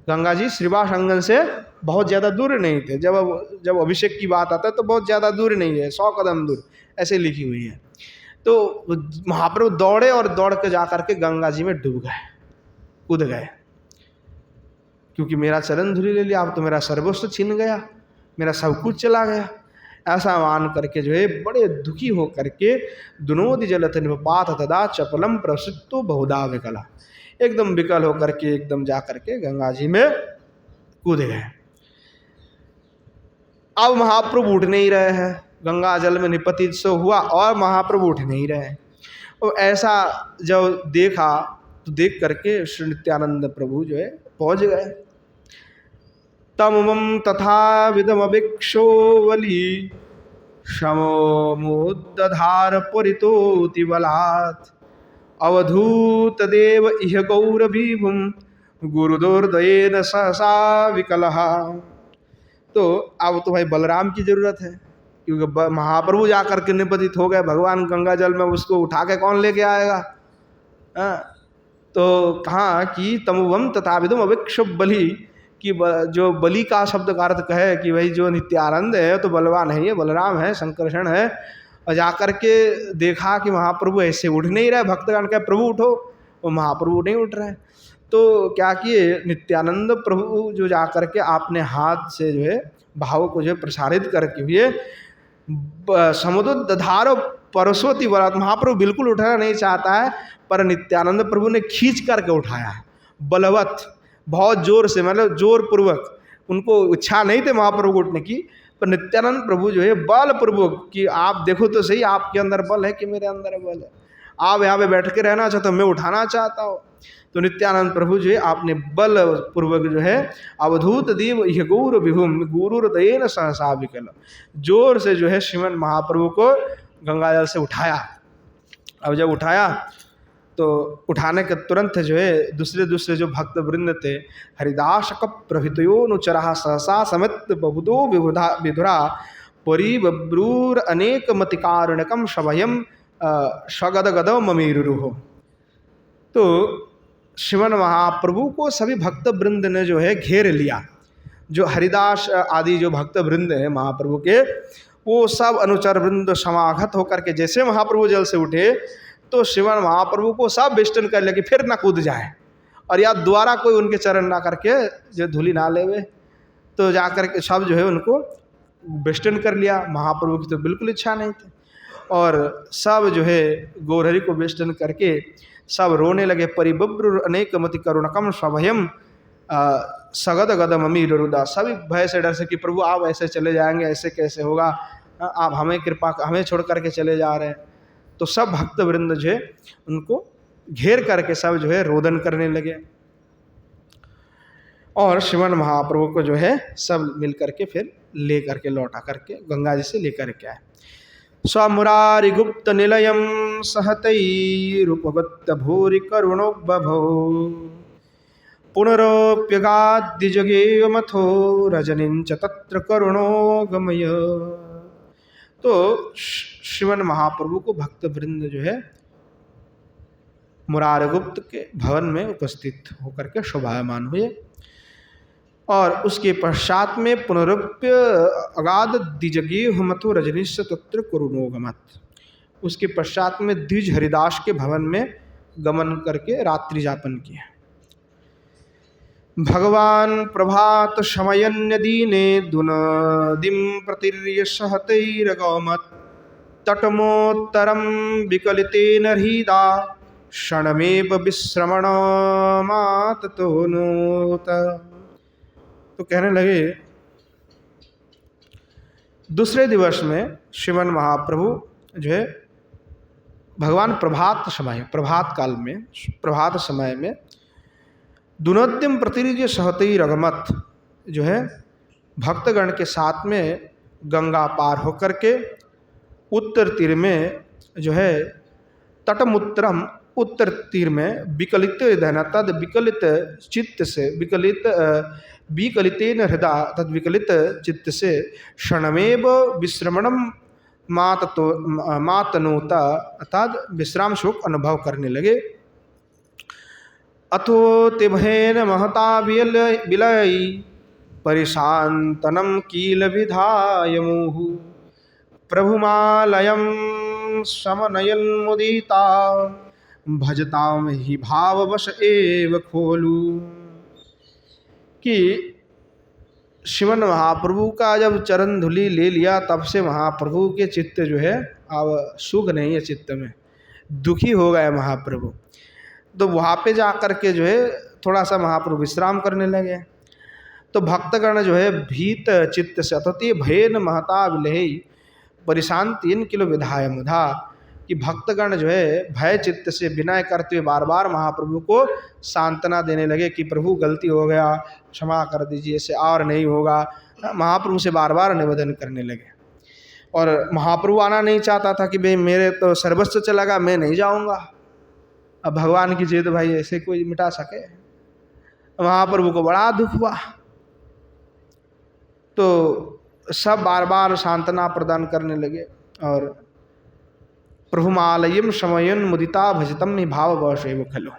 गंगा जी श्रीवास अंगन से बहुत ज़्यादा दूर नहीं थे। जब अभिषेक की बात आता है तो बहुत ज़्यादा दूर नहीं है, 100 कदम दूर ऐसे लिखी हुई है। तो महाप्रभु दौड़े और दौड़ के जाकर के गंगा जी में डूब गए, कूद गए, क्योंकि मेरा चरण धूलि ले लिया, अब तो मेरा सर्वस्व छीन गया, मेरा सब कुछ चला गया। ऐसा मान करके जो है बड़े दुखी हो करके दुनोदि जलथ निपात तदा चपलम प्रसिद्धो बहुधा विकला, एकदम विकल होकर के एकदम जा करके गंगा जी में कूद गए। अब महाप्रभु उठ नहीं रहे हैं, गंगा जल में निपतित से हुआ और महाप्रभु उठ नहीं रहे। और ऐसा जब देखा तो देख करके श्री नित्यानंद प्रभु जो है पहुँच गए। तमम तथा विदमभिक्षो वली शमो मुद्दधार परितोति बलात् अवधूत देव इह गौरवीभुम गुरुदोर्दयेन सहसा विकलः। तो अब तो भाई बलराम की जरूरत है, क्योंकि महाप्रभु जाकर के निपतित हो गए भगवान गंगा जल में, उसको उठा के कौन लेके आएगा। तो कहा कि तमुवम तथाविदुम अविक्ष बलि, कि जो बलि का शब्द का अर्थ कहे कि भाई जो नित्यानंद है तो बलवान है, ये बलराम है, संकर्षण है। और जाकर के देखा कि महाप्रभु ऐसे उठ नहीं रहे, भक्तगण कहे प्रभु उठो, वो महाप्रभु नहीं उठ रहे। तो क्या किए, नित्यानंद प्रभु जो जाकर के आपने हाथ से जो है भाव को जो प्रसारित करके हुए समुद्र दधारो परसोती बरात, महाप्रभु बिल्कुल उठना नहीं चाहता है, पर नित्यानंद प्रभु ने खींच करके उठाया है बलवत, बहुत जोर से, मतलब जोर पूर्वक। उनको इच्छा नहीं थे महाप्रभु को उठने की, पर नित्यानंद प्रभु जो है बल पूर्वक कि आप देखो तो सही आपके अंदर बल है कि मेरे अंदर बल है, आप यहाँ पे बैठ के रहना चाहते हो, मैं उठाना चाहता हूँ। तो नित्यानंद प्रभु जो है आपने बल पूर्वक जो है अवधूत देव यह गौर विभुम गुरुर्दयेन सहसा विकल, जोर से जो है श्रीमन महाप्रभु को गंगाजल से उठाया। अब जब उठाया तो उठाने के तुरंत जो है दूसरे जो भक्त वृंद थे, हरिदास कप प्रभृतयोनुचरा सहसा समित बबुदो विधुरा परिब्रूर अनेक मतिकारुणकम सभयम स्वगदगद ममीरुह। तो श्रीमन महाप्रभु को सभी भक्त वृंद ने जो है घेर लिया। जो हरिदास आदि जो भक्त वृंद है महाप्रभु के, वो सब अनुचर वृंद समागत होकर के जैसे महाप्रभु जल से उठे तो श्रीमन महाप्रभु को सब वेस्टर्न कर ले कि फिर ना कूद जाए और या दोबारा कोई उनके चरण ना करके जो धूलि ना लेवे। तो जाकर के सब जो है उनको वेस्टर्न कर लिया। महाप्रभु की तो बिल्कुल इच्छा नहीं थी, और सब जो है गौरहरि को वेस्टर्न करके सब रोने लगे। परिब्रूर अनेक मति करुणकम स्वभयम सगद गदम अमीर रुदा, सभी भय से डर से कि प्रभु आप ऐसे चले जाएंगे, ऐसे कैसे होगा, आप हमें कृपा, हमें छोड़ करके चले जा रहे हैं। तो सब भक्त वृंद जो है उनको घेर करके सब जो है रोदन करने लगे, और श्रीमन महाप्रभु को जो है सब मिल करके फिर ले करके लौटा करके गंगा जी से लेकर के आए। स्वमुरारि गुप्त निलयम सहतैरुपगत भूरि करुणो बभो पुनरोप्यगाद्यजगे मथो रजनींच तत्र करुणो गमय। तो श्रीमन महाप्रभु को भक्त वृंद जो है मुरारगुप्त के भवन में उपस्थित होकर के शोभायमान हुए, और उसके पश्चात में पुनरुप्य अगाध द्विजगे मथो रजनीश तत्र करुणोगमत, उसके पश्चात में द्विज हरिदास के भवन में गमन करके रात्रि जापन किया। भगवान प्रभात शमयन्य दीने दुनदिम प्रतिर्य सहतैरगमत तटमोत्तरम विकलितेन हृदा क्षणमेव विश्रमण माततोनोत। तो कहने लगे दूसरे दिवस में श्रीमन महाप्रभु जो है भगवान प्रभात समय, प्रभात काल में, प्रभात समय में दुनोद्यम प्रतिनिधि सहतई रगमत जो है भक्तगण के साथ में गंगा पार होकर के उत्तर तीर में जो है तटमुत्तरम, उत्तर तीर में विकलित धन तद विकलित चित्त से, विकलितेन हृदय तद विकलित चित्त से क्षणमेव विश्रमणम मातनोता, अर्थात विश्राम सुख अनुभव करने लगे। अथो तिभेन महता विलय परिशांतनम कील विधाय मुहु प्रभुमालयम समनयन मुदिता भजताम ही भाववश एव खोलू। कि श्रीमन महाप्रभु का जब चरण धूलि ले लिया तब से महाप्रभु के चित्त जो है अब सुख नहीं है, चित्त में दुखी हो गए महाप्रभु। तो वहाँ पे जा कर के जो है थोड़ा सा महाप्रभु विश्राम करने लगे। तो भक्तगण जो है भीत चित्त से अतति भयन महता विलय परिशांतिन किलो विधाय मुधा, कि भक्तगण जो है भय चित्त से विनय करते हुए बार बार महाप्रभु को सांत्वना देने लगे कि प्रभु गलती हो गया, क्षमा कर दीजिए, ऐसे और नहीं होगा। महाप्रभु से बार बार निवेदन करने लगे। और महाप्रभु आना नहीं चाहता था कि भाई मेरे तो सर्वस्व चला गया, मैं नहीं जाऊँगा। अब भगवान की जिद भाई ऐसे कोई मिटा सके। महाप्रभु को बड़ा दुख हुआ। तो सब बार बार सांत्वना प्रदान करने लगे और प्रभुमालयम शमयन मुदिता भजतम ही भाववशेव खलो।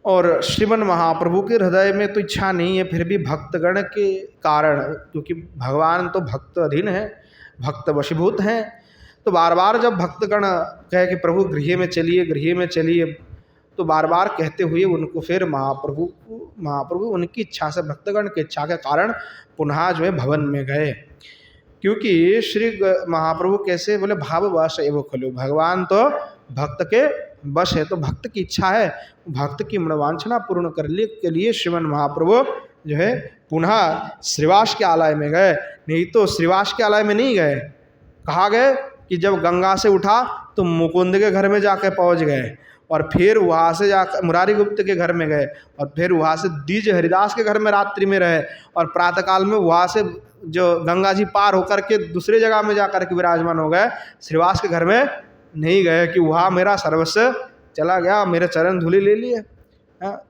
और श्रीमन महाप्रभु के हृदय में तो इच्छा नहीं है, फिर भी भक्तगण के कारण, क्योंकि भगवान तो भक्त अधीन है, भक्त वशीभूत हैं, तो बार बार जब भक्तगण कहे कि प्रभु गृह में चलिए गृह में चलिए, तो बार बार कहते हुए उनको फिर महाप्रभु उनकी इच्छा से, भक्तगण की इच्छा के कारण पुनः जो है भवन में गए। क्योंकि श्री महाप्रभु कैसे बोले भाव वश एवं खलु, भगवान तो भक्त के बस है, तो भक्त की इच्छा है, भक्त की मनोवांछना पूर्ण करने के लिए श्रीमन महाप्रभु जो है पुनः श्रीवास के आलय में गए। नहीं तो श्रीवास के आलय में नहीं गए, कहाँ गए कि जब गंगा से उठा तो मुकुंद के घर में जाकर पहुँच गए, और फिर वहाँ से जाकर मुरारी गुप्त के घर में गए, और फिर वहाँ से द्विज हरिदास के घर में रात्रि में रहे, और प्रातःकाल में वहाँ से जो गंगा जी पार होकर के दूसरे जगह में जाकर के विराजमान हो गए, श्रीवास के घर में नहीं गए कि वहाँ मेरा सर्वस्व चला गया, मेरे चरण धूलि ले लिए।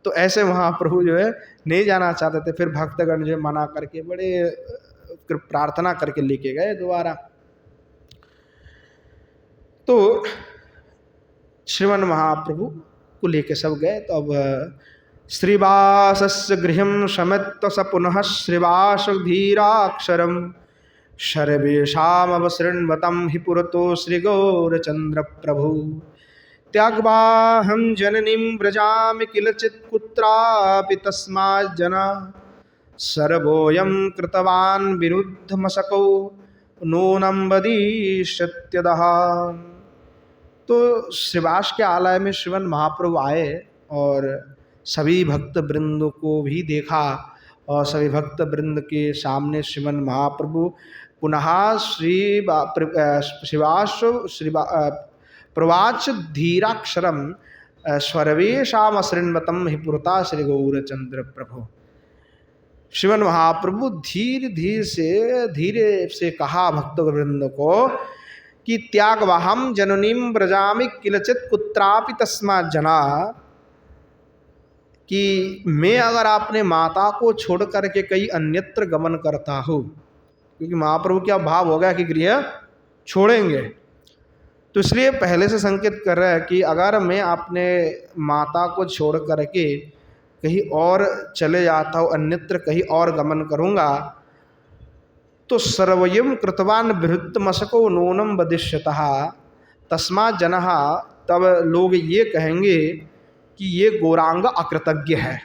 तो ऐसे वहाँ प्रभु जो है नहीं जाना चाहते थे, फिर भक्तगण जो है मना करके बड़े प्रार्थना करके लेके गए दोबारा। तो श्रीमन महाप्रभु को लेके सब गए। तो अब श्रीवासस्य गृहं शमित्व स पुनः श्रीवास धीराक्षरम सर्वेषामवसृण्वतं हि पुरतो श्रीगौरचंद्र प्रभु। त्याग्वाहं जननीं व्रजामि किलचित् कुत्रापि तस्माज्जना सर्वोऽयं कृतवान् विरुद्धमशकौ नूनं वदिष्यत्यदः। तो श्रीवास के आलय में श्रीमन महाप्रभु आए और सभी भक्त वृंद को भी देखा, और सभी भक्त वृंद के सामने श्रीमन महाप्रभु पुनः श्रीवास प्रवाच धीराक्षरम सर्वेषाम अशृण्वतम हि पुरता श्री गौरचंद्र प्रभु। श्रीमन महाप्रभु धीरे से कहा भक्त वृंद को कि त्यागवाहम जननीम व्रजामि किलचित कुत्रापि तस्मात् जना, कि मैं अगर अपने माता को छोड़ करके कहीं अन्यत्र गमन करता हूँ, क्योंकि महाप्रभु क्या भाव हो गया कि गृह छोड़ेंगे, तो इसलिए पहले से संकेत कर रहा है कि अगर मैं अपने माता को छोड़ करके कहीं और चले जाता हूँ, अन्यत्र कहीं और गमन करूँगा, तो सर्वयं कृतवान विरुद्धमशको नूनम वदिष्यतः तस्मात् जनः, तब लोग ये कहेंगे कि ये गौरांग अकृतज्ञ है।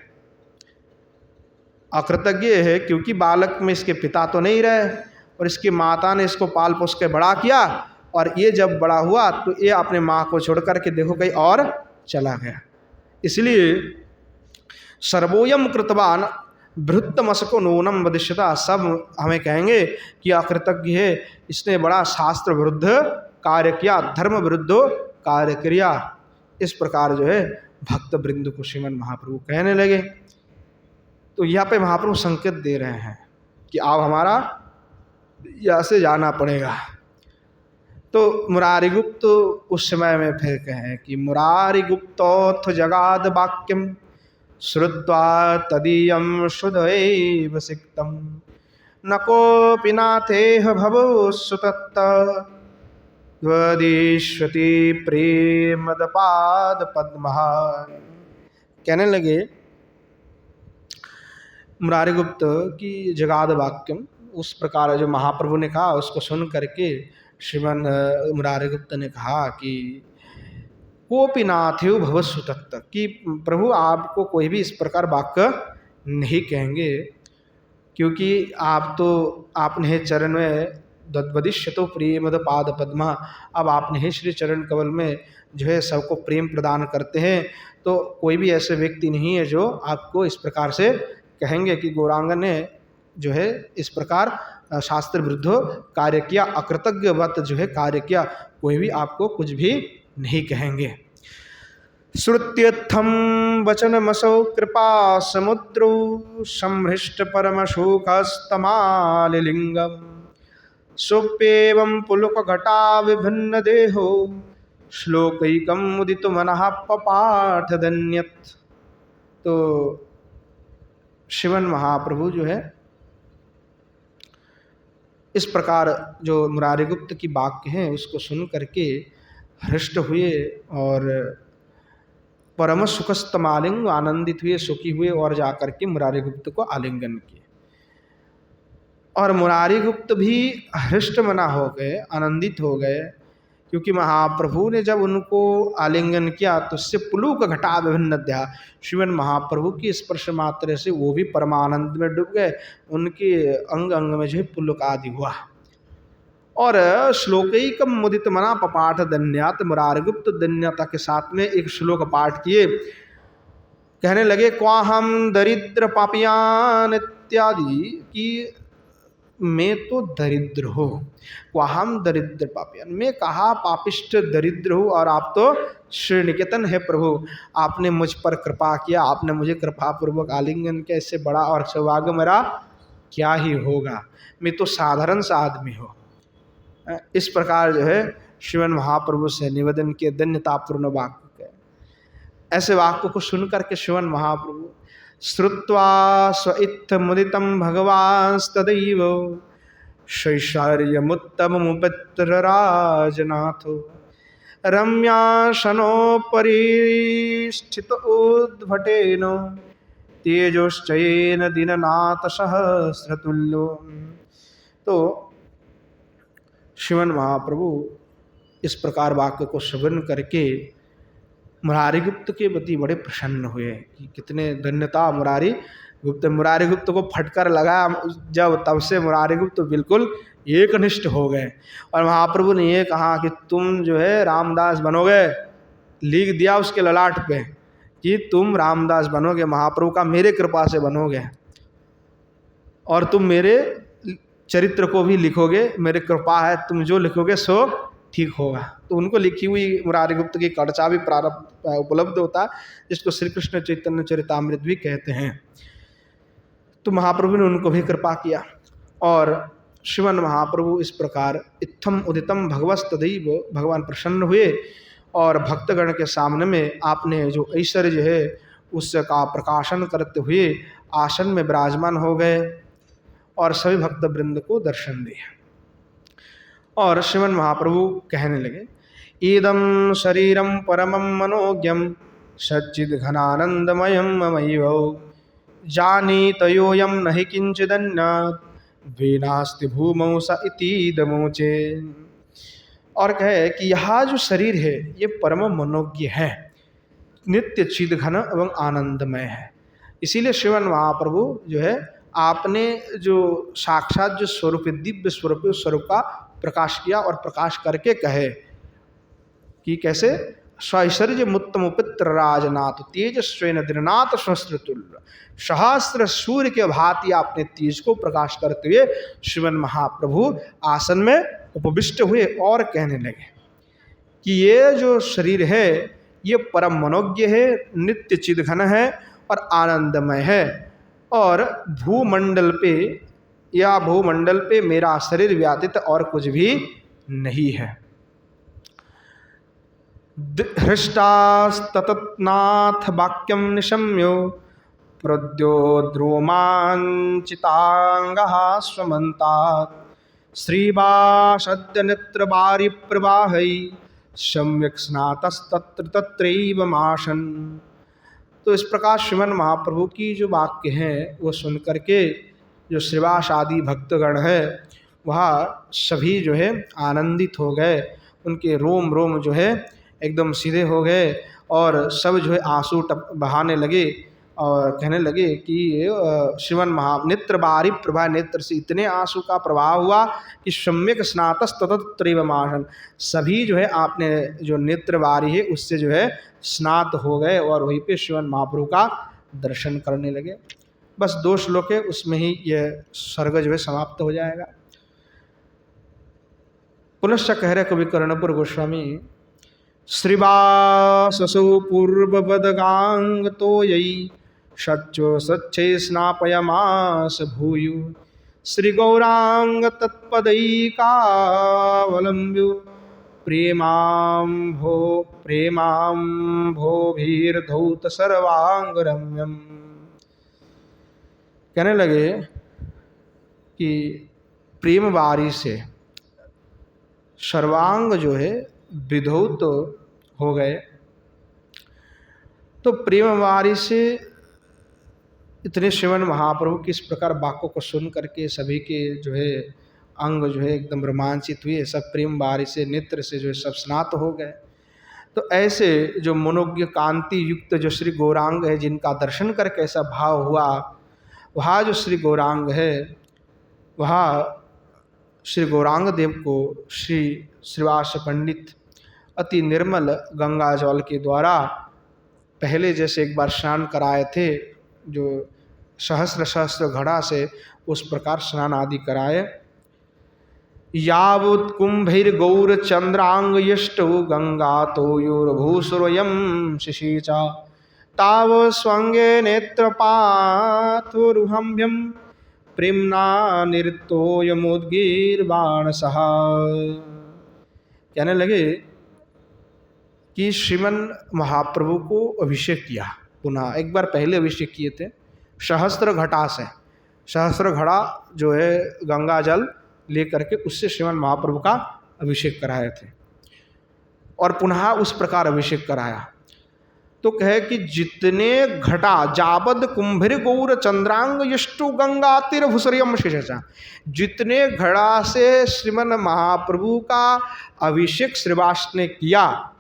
अकृतज्ञ है क्योंकि बालक में इसके पिता तो नहीं रहे, और इसकी माता ने इसको पाल पोस के बड़ा किया, और ये जब बड़ा हुआ तो ये अपने माँ को छोड़ करके देखो कहीं और चला गया। इसलिए सर्वोयम कृतवान भृत्तमशको नूनम वदिष्यता, सब हमें कहेंगे कि अकृतज्ञ है, इसने बड़ा शास्त्र विरुद्ध कार्य किया, धर्म विरुद्ध कार्य किया। इस प्रकार जो है भक्त वृंद को श्रीमन महाप्रभु कहने लगे। तो यहाँ पे महाप्रभु संकेत दे रहे हैं कि अब हमारा यहाँ से जाना पड़ेगा। तो मुरारी गुप्त उस समय में फिर कहें कि मुरारी गुप्तोऽथ जगाद वाक्यम श्रुत्वा तदीयं शुद्धैव सिक्तम न कोऽपि नाथेह भवो सुतत्त वदिष्यति प्रेमदपाद पद्मः। कहने लगे मुरारी गुप्त की जगाद वाक्यम, उस प्रकार जो महाप्रभु ने कहा उसको सुन करके श्रीमन मुरारी गुप्त ने कहा कि कोपि नाथेव भवस्सु तत्त, कि प्रभु आपको कोई भी इस प्रकार वाक्य नहीं कहेंगे, क्योंकि आप तो आपने चरण में वदिष्यतो प्रेमद पाद पद्मा, अब आपने ही श्री चरण कमल में जो है सबको प्रेम प्रदान करते हैं, तो कोई भी ऐसे व्यक्ति नहीं है जो आपको इस प्रकार से कहेंगे कि गौरांग ने जो है इस प्रकार शास्त्र विरुद्ध कार्य किया, अकृतज्ञवत जो है कार्य किया, कोई भी आपको कुछ भी नहीं कहेंगे। श्रुत्यर्थम वचनमसौ कृपा समुद्रो संहृष्ट परम शोकस्तमालिलिंगम सुप्येवं पुलक घटा विभिन्न देहो श्लोकैकम मुदित मनः पपाठ धन्यत। तो शिवन महाप्रभु जो है इस प्रकार जो मुरारिगुप्त की वाक्य हैं उसको सुन करके हृष्ट हुए और परम सुखस्तमालिंग आनंदित हुए, सुखी हुए और जाकर के मुरारिगुप्त को आलिंगन किए। और मुरारिगुप्त भी हृष्ट मना हो गए, आनंदित हो गए, क्योंकि महाप्रभु ने जब उनको आलिंगन किया तो उससे पुलुक घटा विभिन्न अध्याय, श्रीमन महाप्रभु की स्पर्श मात्र से वो भी परमानंद में डूब गए, उनके अंग अंग में जो है पुलुक आदि हुआ। और श्लोकैकम मुदित मना पपाठ दन्यात, मुरारिगुप्त दन्यता के साथ में एक श्लोक पाठ किए, कहने लगे क्वाहम दरिद्र पापियान इत्यादि की मैं तो दरिद्र हो, क्वाहम दरिद्र पापियान, मैं कहा पापिष्ट दरिद्र हूँ और आप तो श्री निकेतन है प्रभु, आपने मुझ पर कृपा किया, आपने मुझे कृपा पूर्वक आलिंगन किया, इससे बड़ा और सौभाग्य मेरा क्या ही होगा, मैं तो साधारण सा आदमी हूँ। इस प्रकार जो है श्रीमन महाप्रभु से निवेदन के धन्यतापूर्ण वाक्य के। ऐसे वाक्य को सुन करके श्रीमन महाप्रभु श्रुत्वा स्व मुदितं भगवांस्तदैव शैशर्यमुत्तममुपत्र राजनाथो रम्यासनोपरि स्थित उद्भटेन तेजोश्चयेन दीननाथ सहस्रतुल्यो। तो श्रीमन महाप्रभु इस प्रकार वाक्य को श्रवण करके मुरारिगुप्त के प्रति बड़े प्रसन्न हुए कि कितने धन्यता मुरारिगुप्त। मुरारिगुप्त को फटकार लगा जब, तब से मुरारिगुप्त बिल्कुल एकनिष्ठ हो गए। और महाप्रभु ने ये कहा कि तुम जो है रामदास बनोगे, लिख दिया उसके ललाट पे कि तुम रामदास बनोगे, महाप्रभु का मेरे कृपा से बनोगे और तुम मेरे चरित्र को भी लिखोगे, मेरे कृपा है, तुम जो लिखोगे सो ठीक होगा। तो उनको लिखी हुई मुरारिगुप्त की कड़चा भी प्रारंभ उपलब्ध होता है, जिसको श्री कृष्ण चैतन्य चरितामृत भी कहते हैं। तो महाप्रभु ने उनको भी कृपा किया और श्रीमन महाप्रभु इस प्रकार इत्थम उदितम भगवस्तदैव, भगवान प्रसन्न हुए और भक्तगण के सामने में आपने जो ऐश्वर्य है उसका प्रकाशन करते हुए आसन में विराजमान हो गए और सभी भक्त वृंद को दर्शन दिया। और श्रीमन महाप्रभु कहने लगे ईदं शरीरम परमं मनोज्ञम सच्चिद घनानंदमयम ममैव जानीतयोऽयं नहि किंचिदन्यात् वेनास्ति भूमौ स इतीदमोचे। और कहे कि यह जो शरीर है ये परम मनोज्ञ है, नित्य चिद घन एवं आनंदमय है। इसीलिए श्रीमन महाप्रभु जो है आपने जो साक्षात जो स्वरूप दिव्य स्वरूप स्वरूप का प्रकाश किया और प्रकाश करके कहे कि कैसे स्वैश्वर्य मुत्तमुपित्र राजनाथ तेजस्वेन दीननाथ सहस्रतुल्य, सहस्र सूर्य के भांति आपने तेज को प्रकाश करते हुए श्रीमन महाप्रभु आसन में उपविष्ट हुए और कहने लगे कि ये जो शरीर है ये परम मनोज्ञ है, नित्य चिदघन है और आनंदमय है और भूमंडल पे मेरा शरीर व्यतीत और कुछ भी नहीं है। हृष्टास्ततनाथ वाक्यम निशम्यो प्रद्योद्रोमांचितांगः स्वमन्तात् श्रीवासद्य नेत्रबारी प्रवाहै सम्यक् स्नातस्तत्र तत्रैव माशन। तो इस प्रकार श्रीमन महाप्रभु की जो वाक्य हैं वो सुन करके जो श्रीवास आदि भक्तगण है वह सभी जो है आनंदित हो गए, उनके रोम रोम जो है एकदम सीधे हो गए और सब जो है आंसू बहाने लगे और कहने लगे कि श्रीमन नेत्र बारी प्रभा, नेत्र से इतने आंसू का प्रवाह हुआ कि सम्यक स्नातस तत्रैव माशन, सभी जो है आपने जो नेत्र बारी है उससे जो है स्नात हो गए और वहीं पे श्रीमन महाप्रभु का दर्शन करने लगे। बस 2 श्लोक है, उसमें ही यह सर्ग जो है समाप्त हो जाएगा। पुनश्च कह रहे कवि कर्णपुर गोस्वामी श्रीवाससु पूर्ववदगांग तो यई सच्चो सच्चे स्नापयमास भूयु श्री गौरांग तत्पदैकावलंब्यु प्रेमांभोभिर्धौत सर्वांग रम्यम। कहने लगे कि प्रेम बारी से सर्वांग जो है विधौत तो हो गए। तो प्रेम बारी से इतने श्रीमन महाप्रभु की इस प्रकार वाक्यों को सुन करके सभी के जो है अंग जो है एकदम रोमांचित हुए, सब प्रेम बारी से नेत्र से जो है सब स्नात हो गए। तो ऐसे जो मनोज्ञ कांति युक्त जो श्री गौरांग है, जिनका दर्शन करके ऐसा भाव हुआ, वहाँ जो श्री गौरांग है, वहाँ श्री गौरांग देव को श्री श्रीवास पंडित अति निर्मल गंगा जल के द्वारा पहले जैसे एक बार स्नान कराए थे, जो सहस्र सहस्र घड़ा से, उस प्रकार स्नान आदि कराए। यावत् कुंभैर्गौर चंद्रांग यष्टौ गंगा तो योर्भूसुरयं शिशीचा ताव स्वंगे नेत्रपाथुरुहम्यं प्रेमना निर्तोयमुद्गीर्बाण सहा। कहने लगे कि श्रीमन महाप्रभु को अभिषेक किया, पुनः एक बार पहले अभिषेक किए थे सहस्त्र घटा से, सहस्त्र घड़ा जो है गंगा जल लेकर के उससे श्रीमन महाप्रभु का अभिषेक कराए थे, और पुनः उस प्रकार अभिषेक कराया। तो कहे कि जितने घटा जाबद कुंभिर गौर चंद्रांग यष्टु गंगा तिर भूसरियम शेषा, जितने घड़ा से श्रीमन महाप्रभु का अभिषेक श्रीवास ने किया,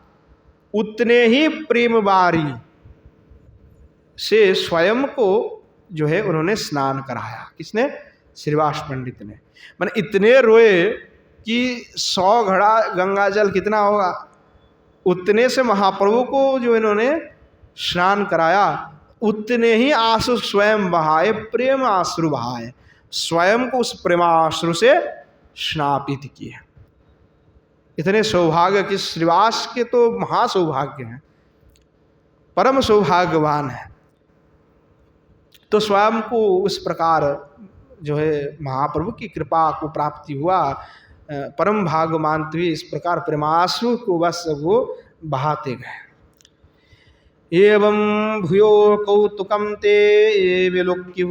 उतने ही प्रेम बारी से स्वयं को जो है उन्होंने स्नान कराया। किसने? श्रीवास पंडित ने। मैंने इतने रोए कि 100 घड़ा गंगा जल कितना होगा, उतने से महाप्रभु को जो इन्होंने स्नान कराया, उतने ही आंसू स्वयं बहाए, प्रेम आंसू बहाए, स्वयं को उस प्रेमाश्रु से स्नापित किए। इतने सौभाग्य कि श्रीवास के तो महासौभाग्य हैं, परम सौभाग्यवान है। तो स्वयं को उस प्रकार जो है महाप्रभु की कृपा को प्राप्ति हुआ, परम भाग मानते हुए इस प्रकार प्रेमाश्रु को बस वो बहाते गए। एवं भूयो कौतुकम ते विलोक्यु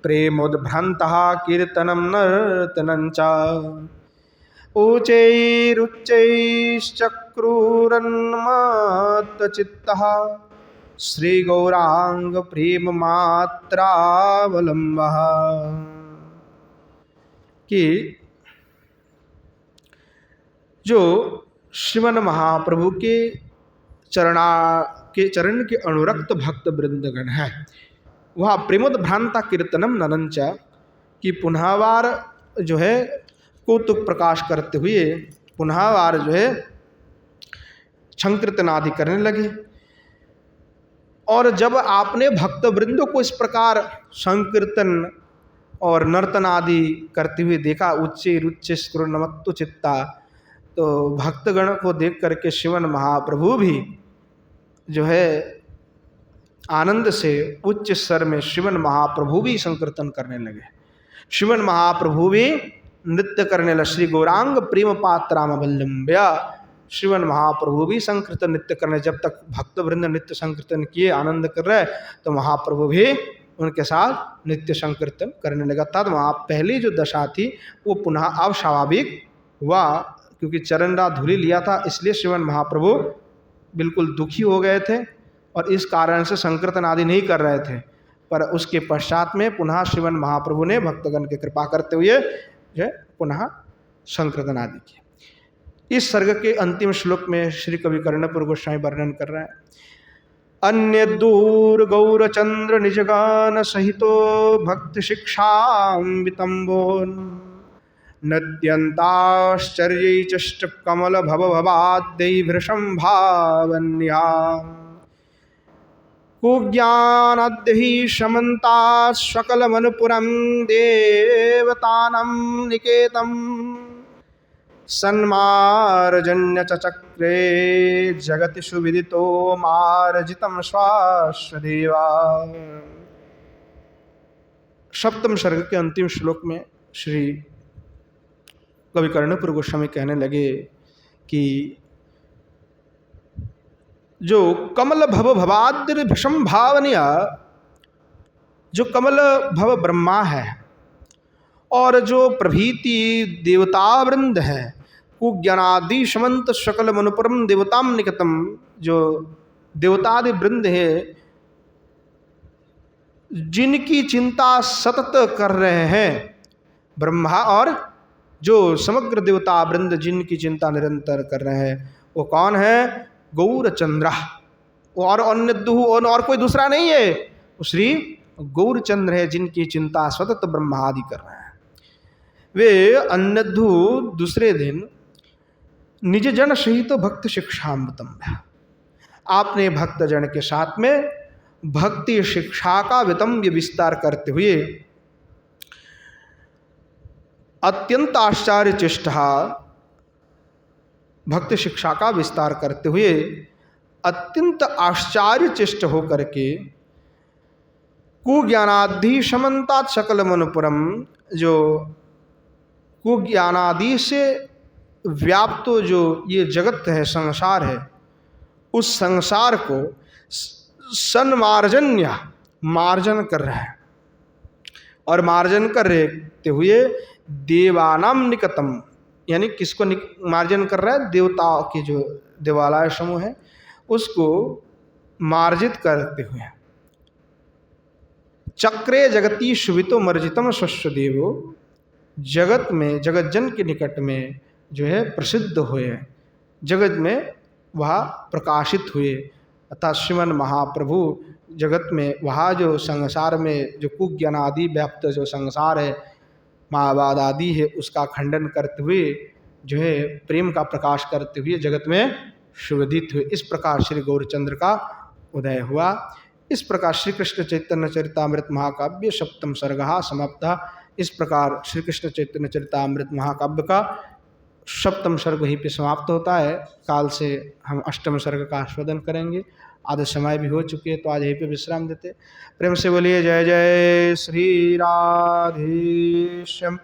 प्रेमोद्भ्रान्तः कीर्तनं नर्तनं च ऊचैरुच्चैश्चक्रुरन्मत्तचित्तः श्रीगौरांग प्रेम मात्रावलम्बः। कि जो श्रीमन महाप्रभु के चरण के अनुरक्त भक्त वृंदगण है, वह प्रेमोद्भ्रांता कीर्तनम ननंच, कि पुनःवार जो है कौतुक प्रकाश करते हुए पुनःवार जो है संकीर्तन आदि करने लगे। और जब आपने भक्त वृंदों को इस प्रकार संकीर्तन और नर्तन आदि करते हुए देखा, उच्चे रुच्चे स्कुरनमत्तु चित्ता, तो भक्तगण को देख करके श्रीमन महाप्रभु भी जो है आनंद से उच्च स्वर में श्रीमन महाप्रभु भी संकीर्तन करने लगे, श्रीमन महाप्रभु भी नृत्य करने लगे। श्री गौरांग प्रेम पात्राम अवलंब्य, श्रीमन महाप्रभु भी संकीर्तन नृत्य करने। जब तक भक्तवृंद नृत्य संकीर्तन किए आनंद कर रहे, तो महाप्रभु भी उनके साथ नृत्य संकीर्तन करने लगा। तब वहाँ पहली जो दशा थी वो पुनः अब स्वाभाविक हुआ, क्योंकि चरणरा धूलि लिया था, इसलिए श्रीमन महाप्रभु बिल्कुल दुखी हो गए थे और इस कारण से संकीर्तन आदि नहीं कर रहे थे। पर उसके पश्चात में पुनः श्रीमन महाप्रभु ने भक्तगण की कृपा करते हुए जो पुनः संकीर्तन आदि किए। इस सर्ग के अंतिम श्लोक में श्री कवि कर्णपुर गोस्वामी वर्णन कर रहे हैं। अन्य दूर गौरचंद्र निजगान सहितो भक्ति शिक्षाम्बितम्बो नद्यंताश्चर्यै चष्ट कमल भव भवाद्यै भृशं भावन्या कुज्ञानाद्यै शमन्ता सकलमनुपुरं देवतानं निकेतं सन्मार्जन्य चक्रे जगति सुविदितो मार्जितं स्वाश्वदेवा। सप्तम सर्ग के अंतिम श्लोक में श्री कवि कर्णपुर गोस्वामी कहने लगे कि जो कमल भव भवाद्र भीषम भावनीय, जो कमल भव ब्रह्मा है और जो प्रभीति देवता वृंद है, कुज्ञानादि समंत सकल मनुपुरम देवताम निकटम, जो देवतादि वृंद है जिनकी चिंता सतत कर रहे हैं, ब्रह्मा और जो समग्र देवता वृंद जिनकी चिंता निरंतर कर रहे हैं, वो कौन है? गौरचंद्र। और अन्यदुहु, और कोई दूसरा नहीं है, वो श्री गौरचंद्र है जिनकी चिंता सतत ब्रह्मादि कर रहे हैं। वे अन्यदु दूसरे दिन निज जन सहित भक्त शिक्षामृतम, आपने भक्त जन के साथ में भक्ति शिक्षा का वितम्य विस्तार करते हुए अत्यंत आश्चर्य चेष्टा, भक्ति शिक्षा का विस्तार करते हुए अत्यंत आश्चर्य चेष्ट होकर के कुज्ञानादि समन्तात सकल मनुपुरम, जो कुज्ञानादि से व्याप्त जो ये जगत है, संसार है, उस संसार को सन्मार्जन्य मार्जन कर रहे हैं। और मार्जन करते हुए देवानाम निकटम, यानी किसको मार्जन कर रहा है? देवताओं के जो देवालय समूह है उसको मार्जित करते हुए। चक्रे जगती शुभितो मर्जितम स्वस्व देवो, जगत में जगत जन के निकट में जो है प्रसिद्ध हुए, जगत में वह प्रकाशित हुए, अर्थात श्रीमन महाप्रभु जगत में वहाँ जो संसार में जो कुज्ञान आदि व्याप्त जो संसार है, मायावाद आदि है, उसका खंडन करते हुए जो है प्रेम का प्रकाश करते हुए जगत में शोभित हुए। इस प्रकार श्री गौरचंद्र का उदय हुआ। इस प्रकार श्री कृष्ण चैतन्य चरितामृत महाकाव्य सप्तम सर्गः समाप्तः। इस प्रकार श्री कृष्ण चैतन्य चरितामृत महाकाव्य का सप्तम सर्ग वहीं पे समाप्त होता है। काल से हम अष्टम सर्ग का आस्वादन करेंगे। आधे समय भी हो चुके हैं तो आज यहीं पे विश्राम देते। प्रेम से बोलिए जय जय श्री राधेश्याम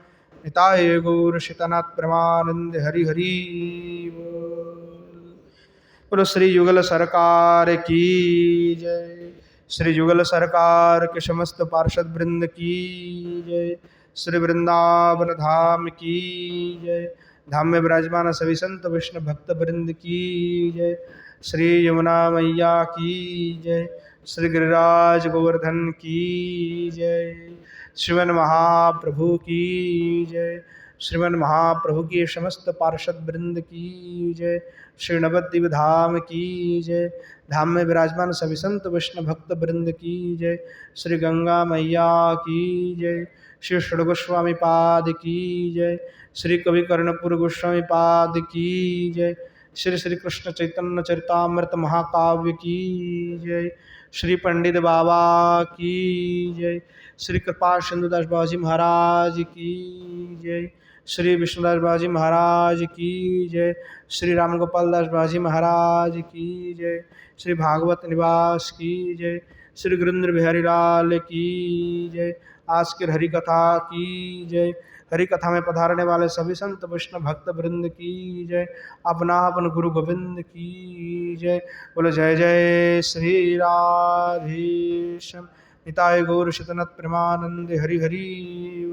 निताय गौर शितनाथ परमानंद हरि हरि बोलो। श्री युगल सरकार की जय। श्री युगल सरकार के समस्त पार्षद वृंद की जय। श्री वृंदावन धाम की जय। धाम में विराजमान सभी संत विष्णु भक्त वृंद की जय। श्री यमुना मैया की जय। श्री गिरिराज गोवर्धन की जय। श्रीमन महाप्रभु की जय। श्रीमन महाप्रभु की समस्त पार्षद वृंद की जय। श्री नवद्वीप धाम की जय। धाम में विराजमान सभी संत विष्णु भक्त वृंद की जय। श्री गंगा मैया की जय। श्री षड गोस्वामी पाद की जय। श्री कवि कर्णपुर गोस्वामी पाद की जय। श्री श्री कृष्ण चैतन्य चरितामृत महाकाव्य की जय। श्री पंडित बाबा की जय। श्री कृपा सिंधुदास बाबाजी महाराज की जय। श्री विष्णुदास बाबाजी महाराज की जय। श्री राम गोपाल दास बाबाजी महाराज की जय। श्री भागवत निवास की जय। श्री गुरेंद्र बिहारी लाल की जय। आज के हरि कथा की जय। हरि कथा में पधारने वाले सभी संत वैष्णव भक्त वृंद की जय। अपना अपन गुरु गोविंद की जय। बोलो जय जय श्री राधेश्याम निताय गौर शितनाथ प्रेमानंद हरि हरि।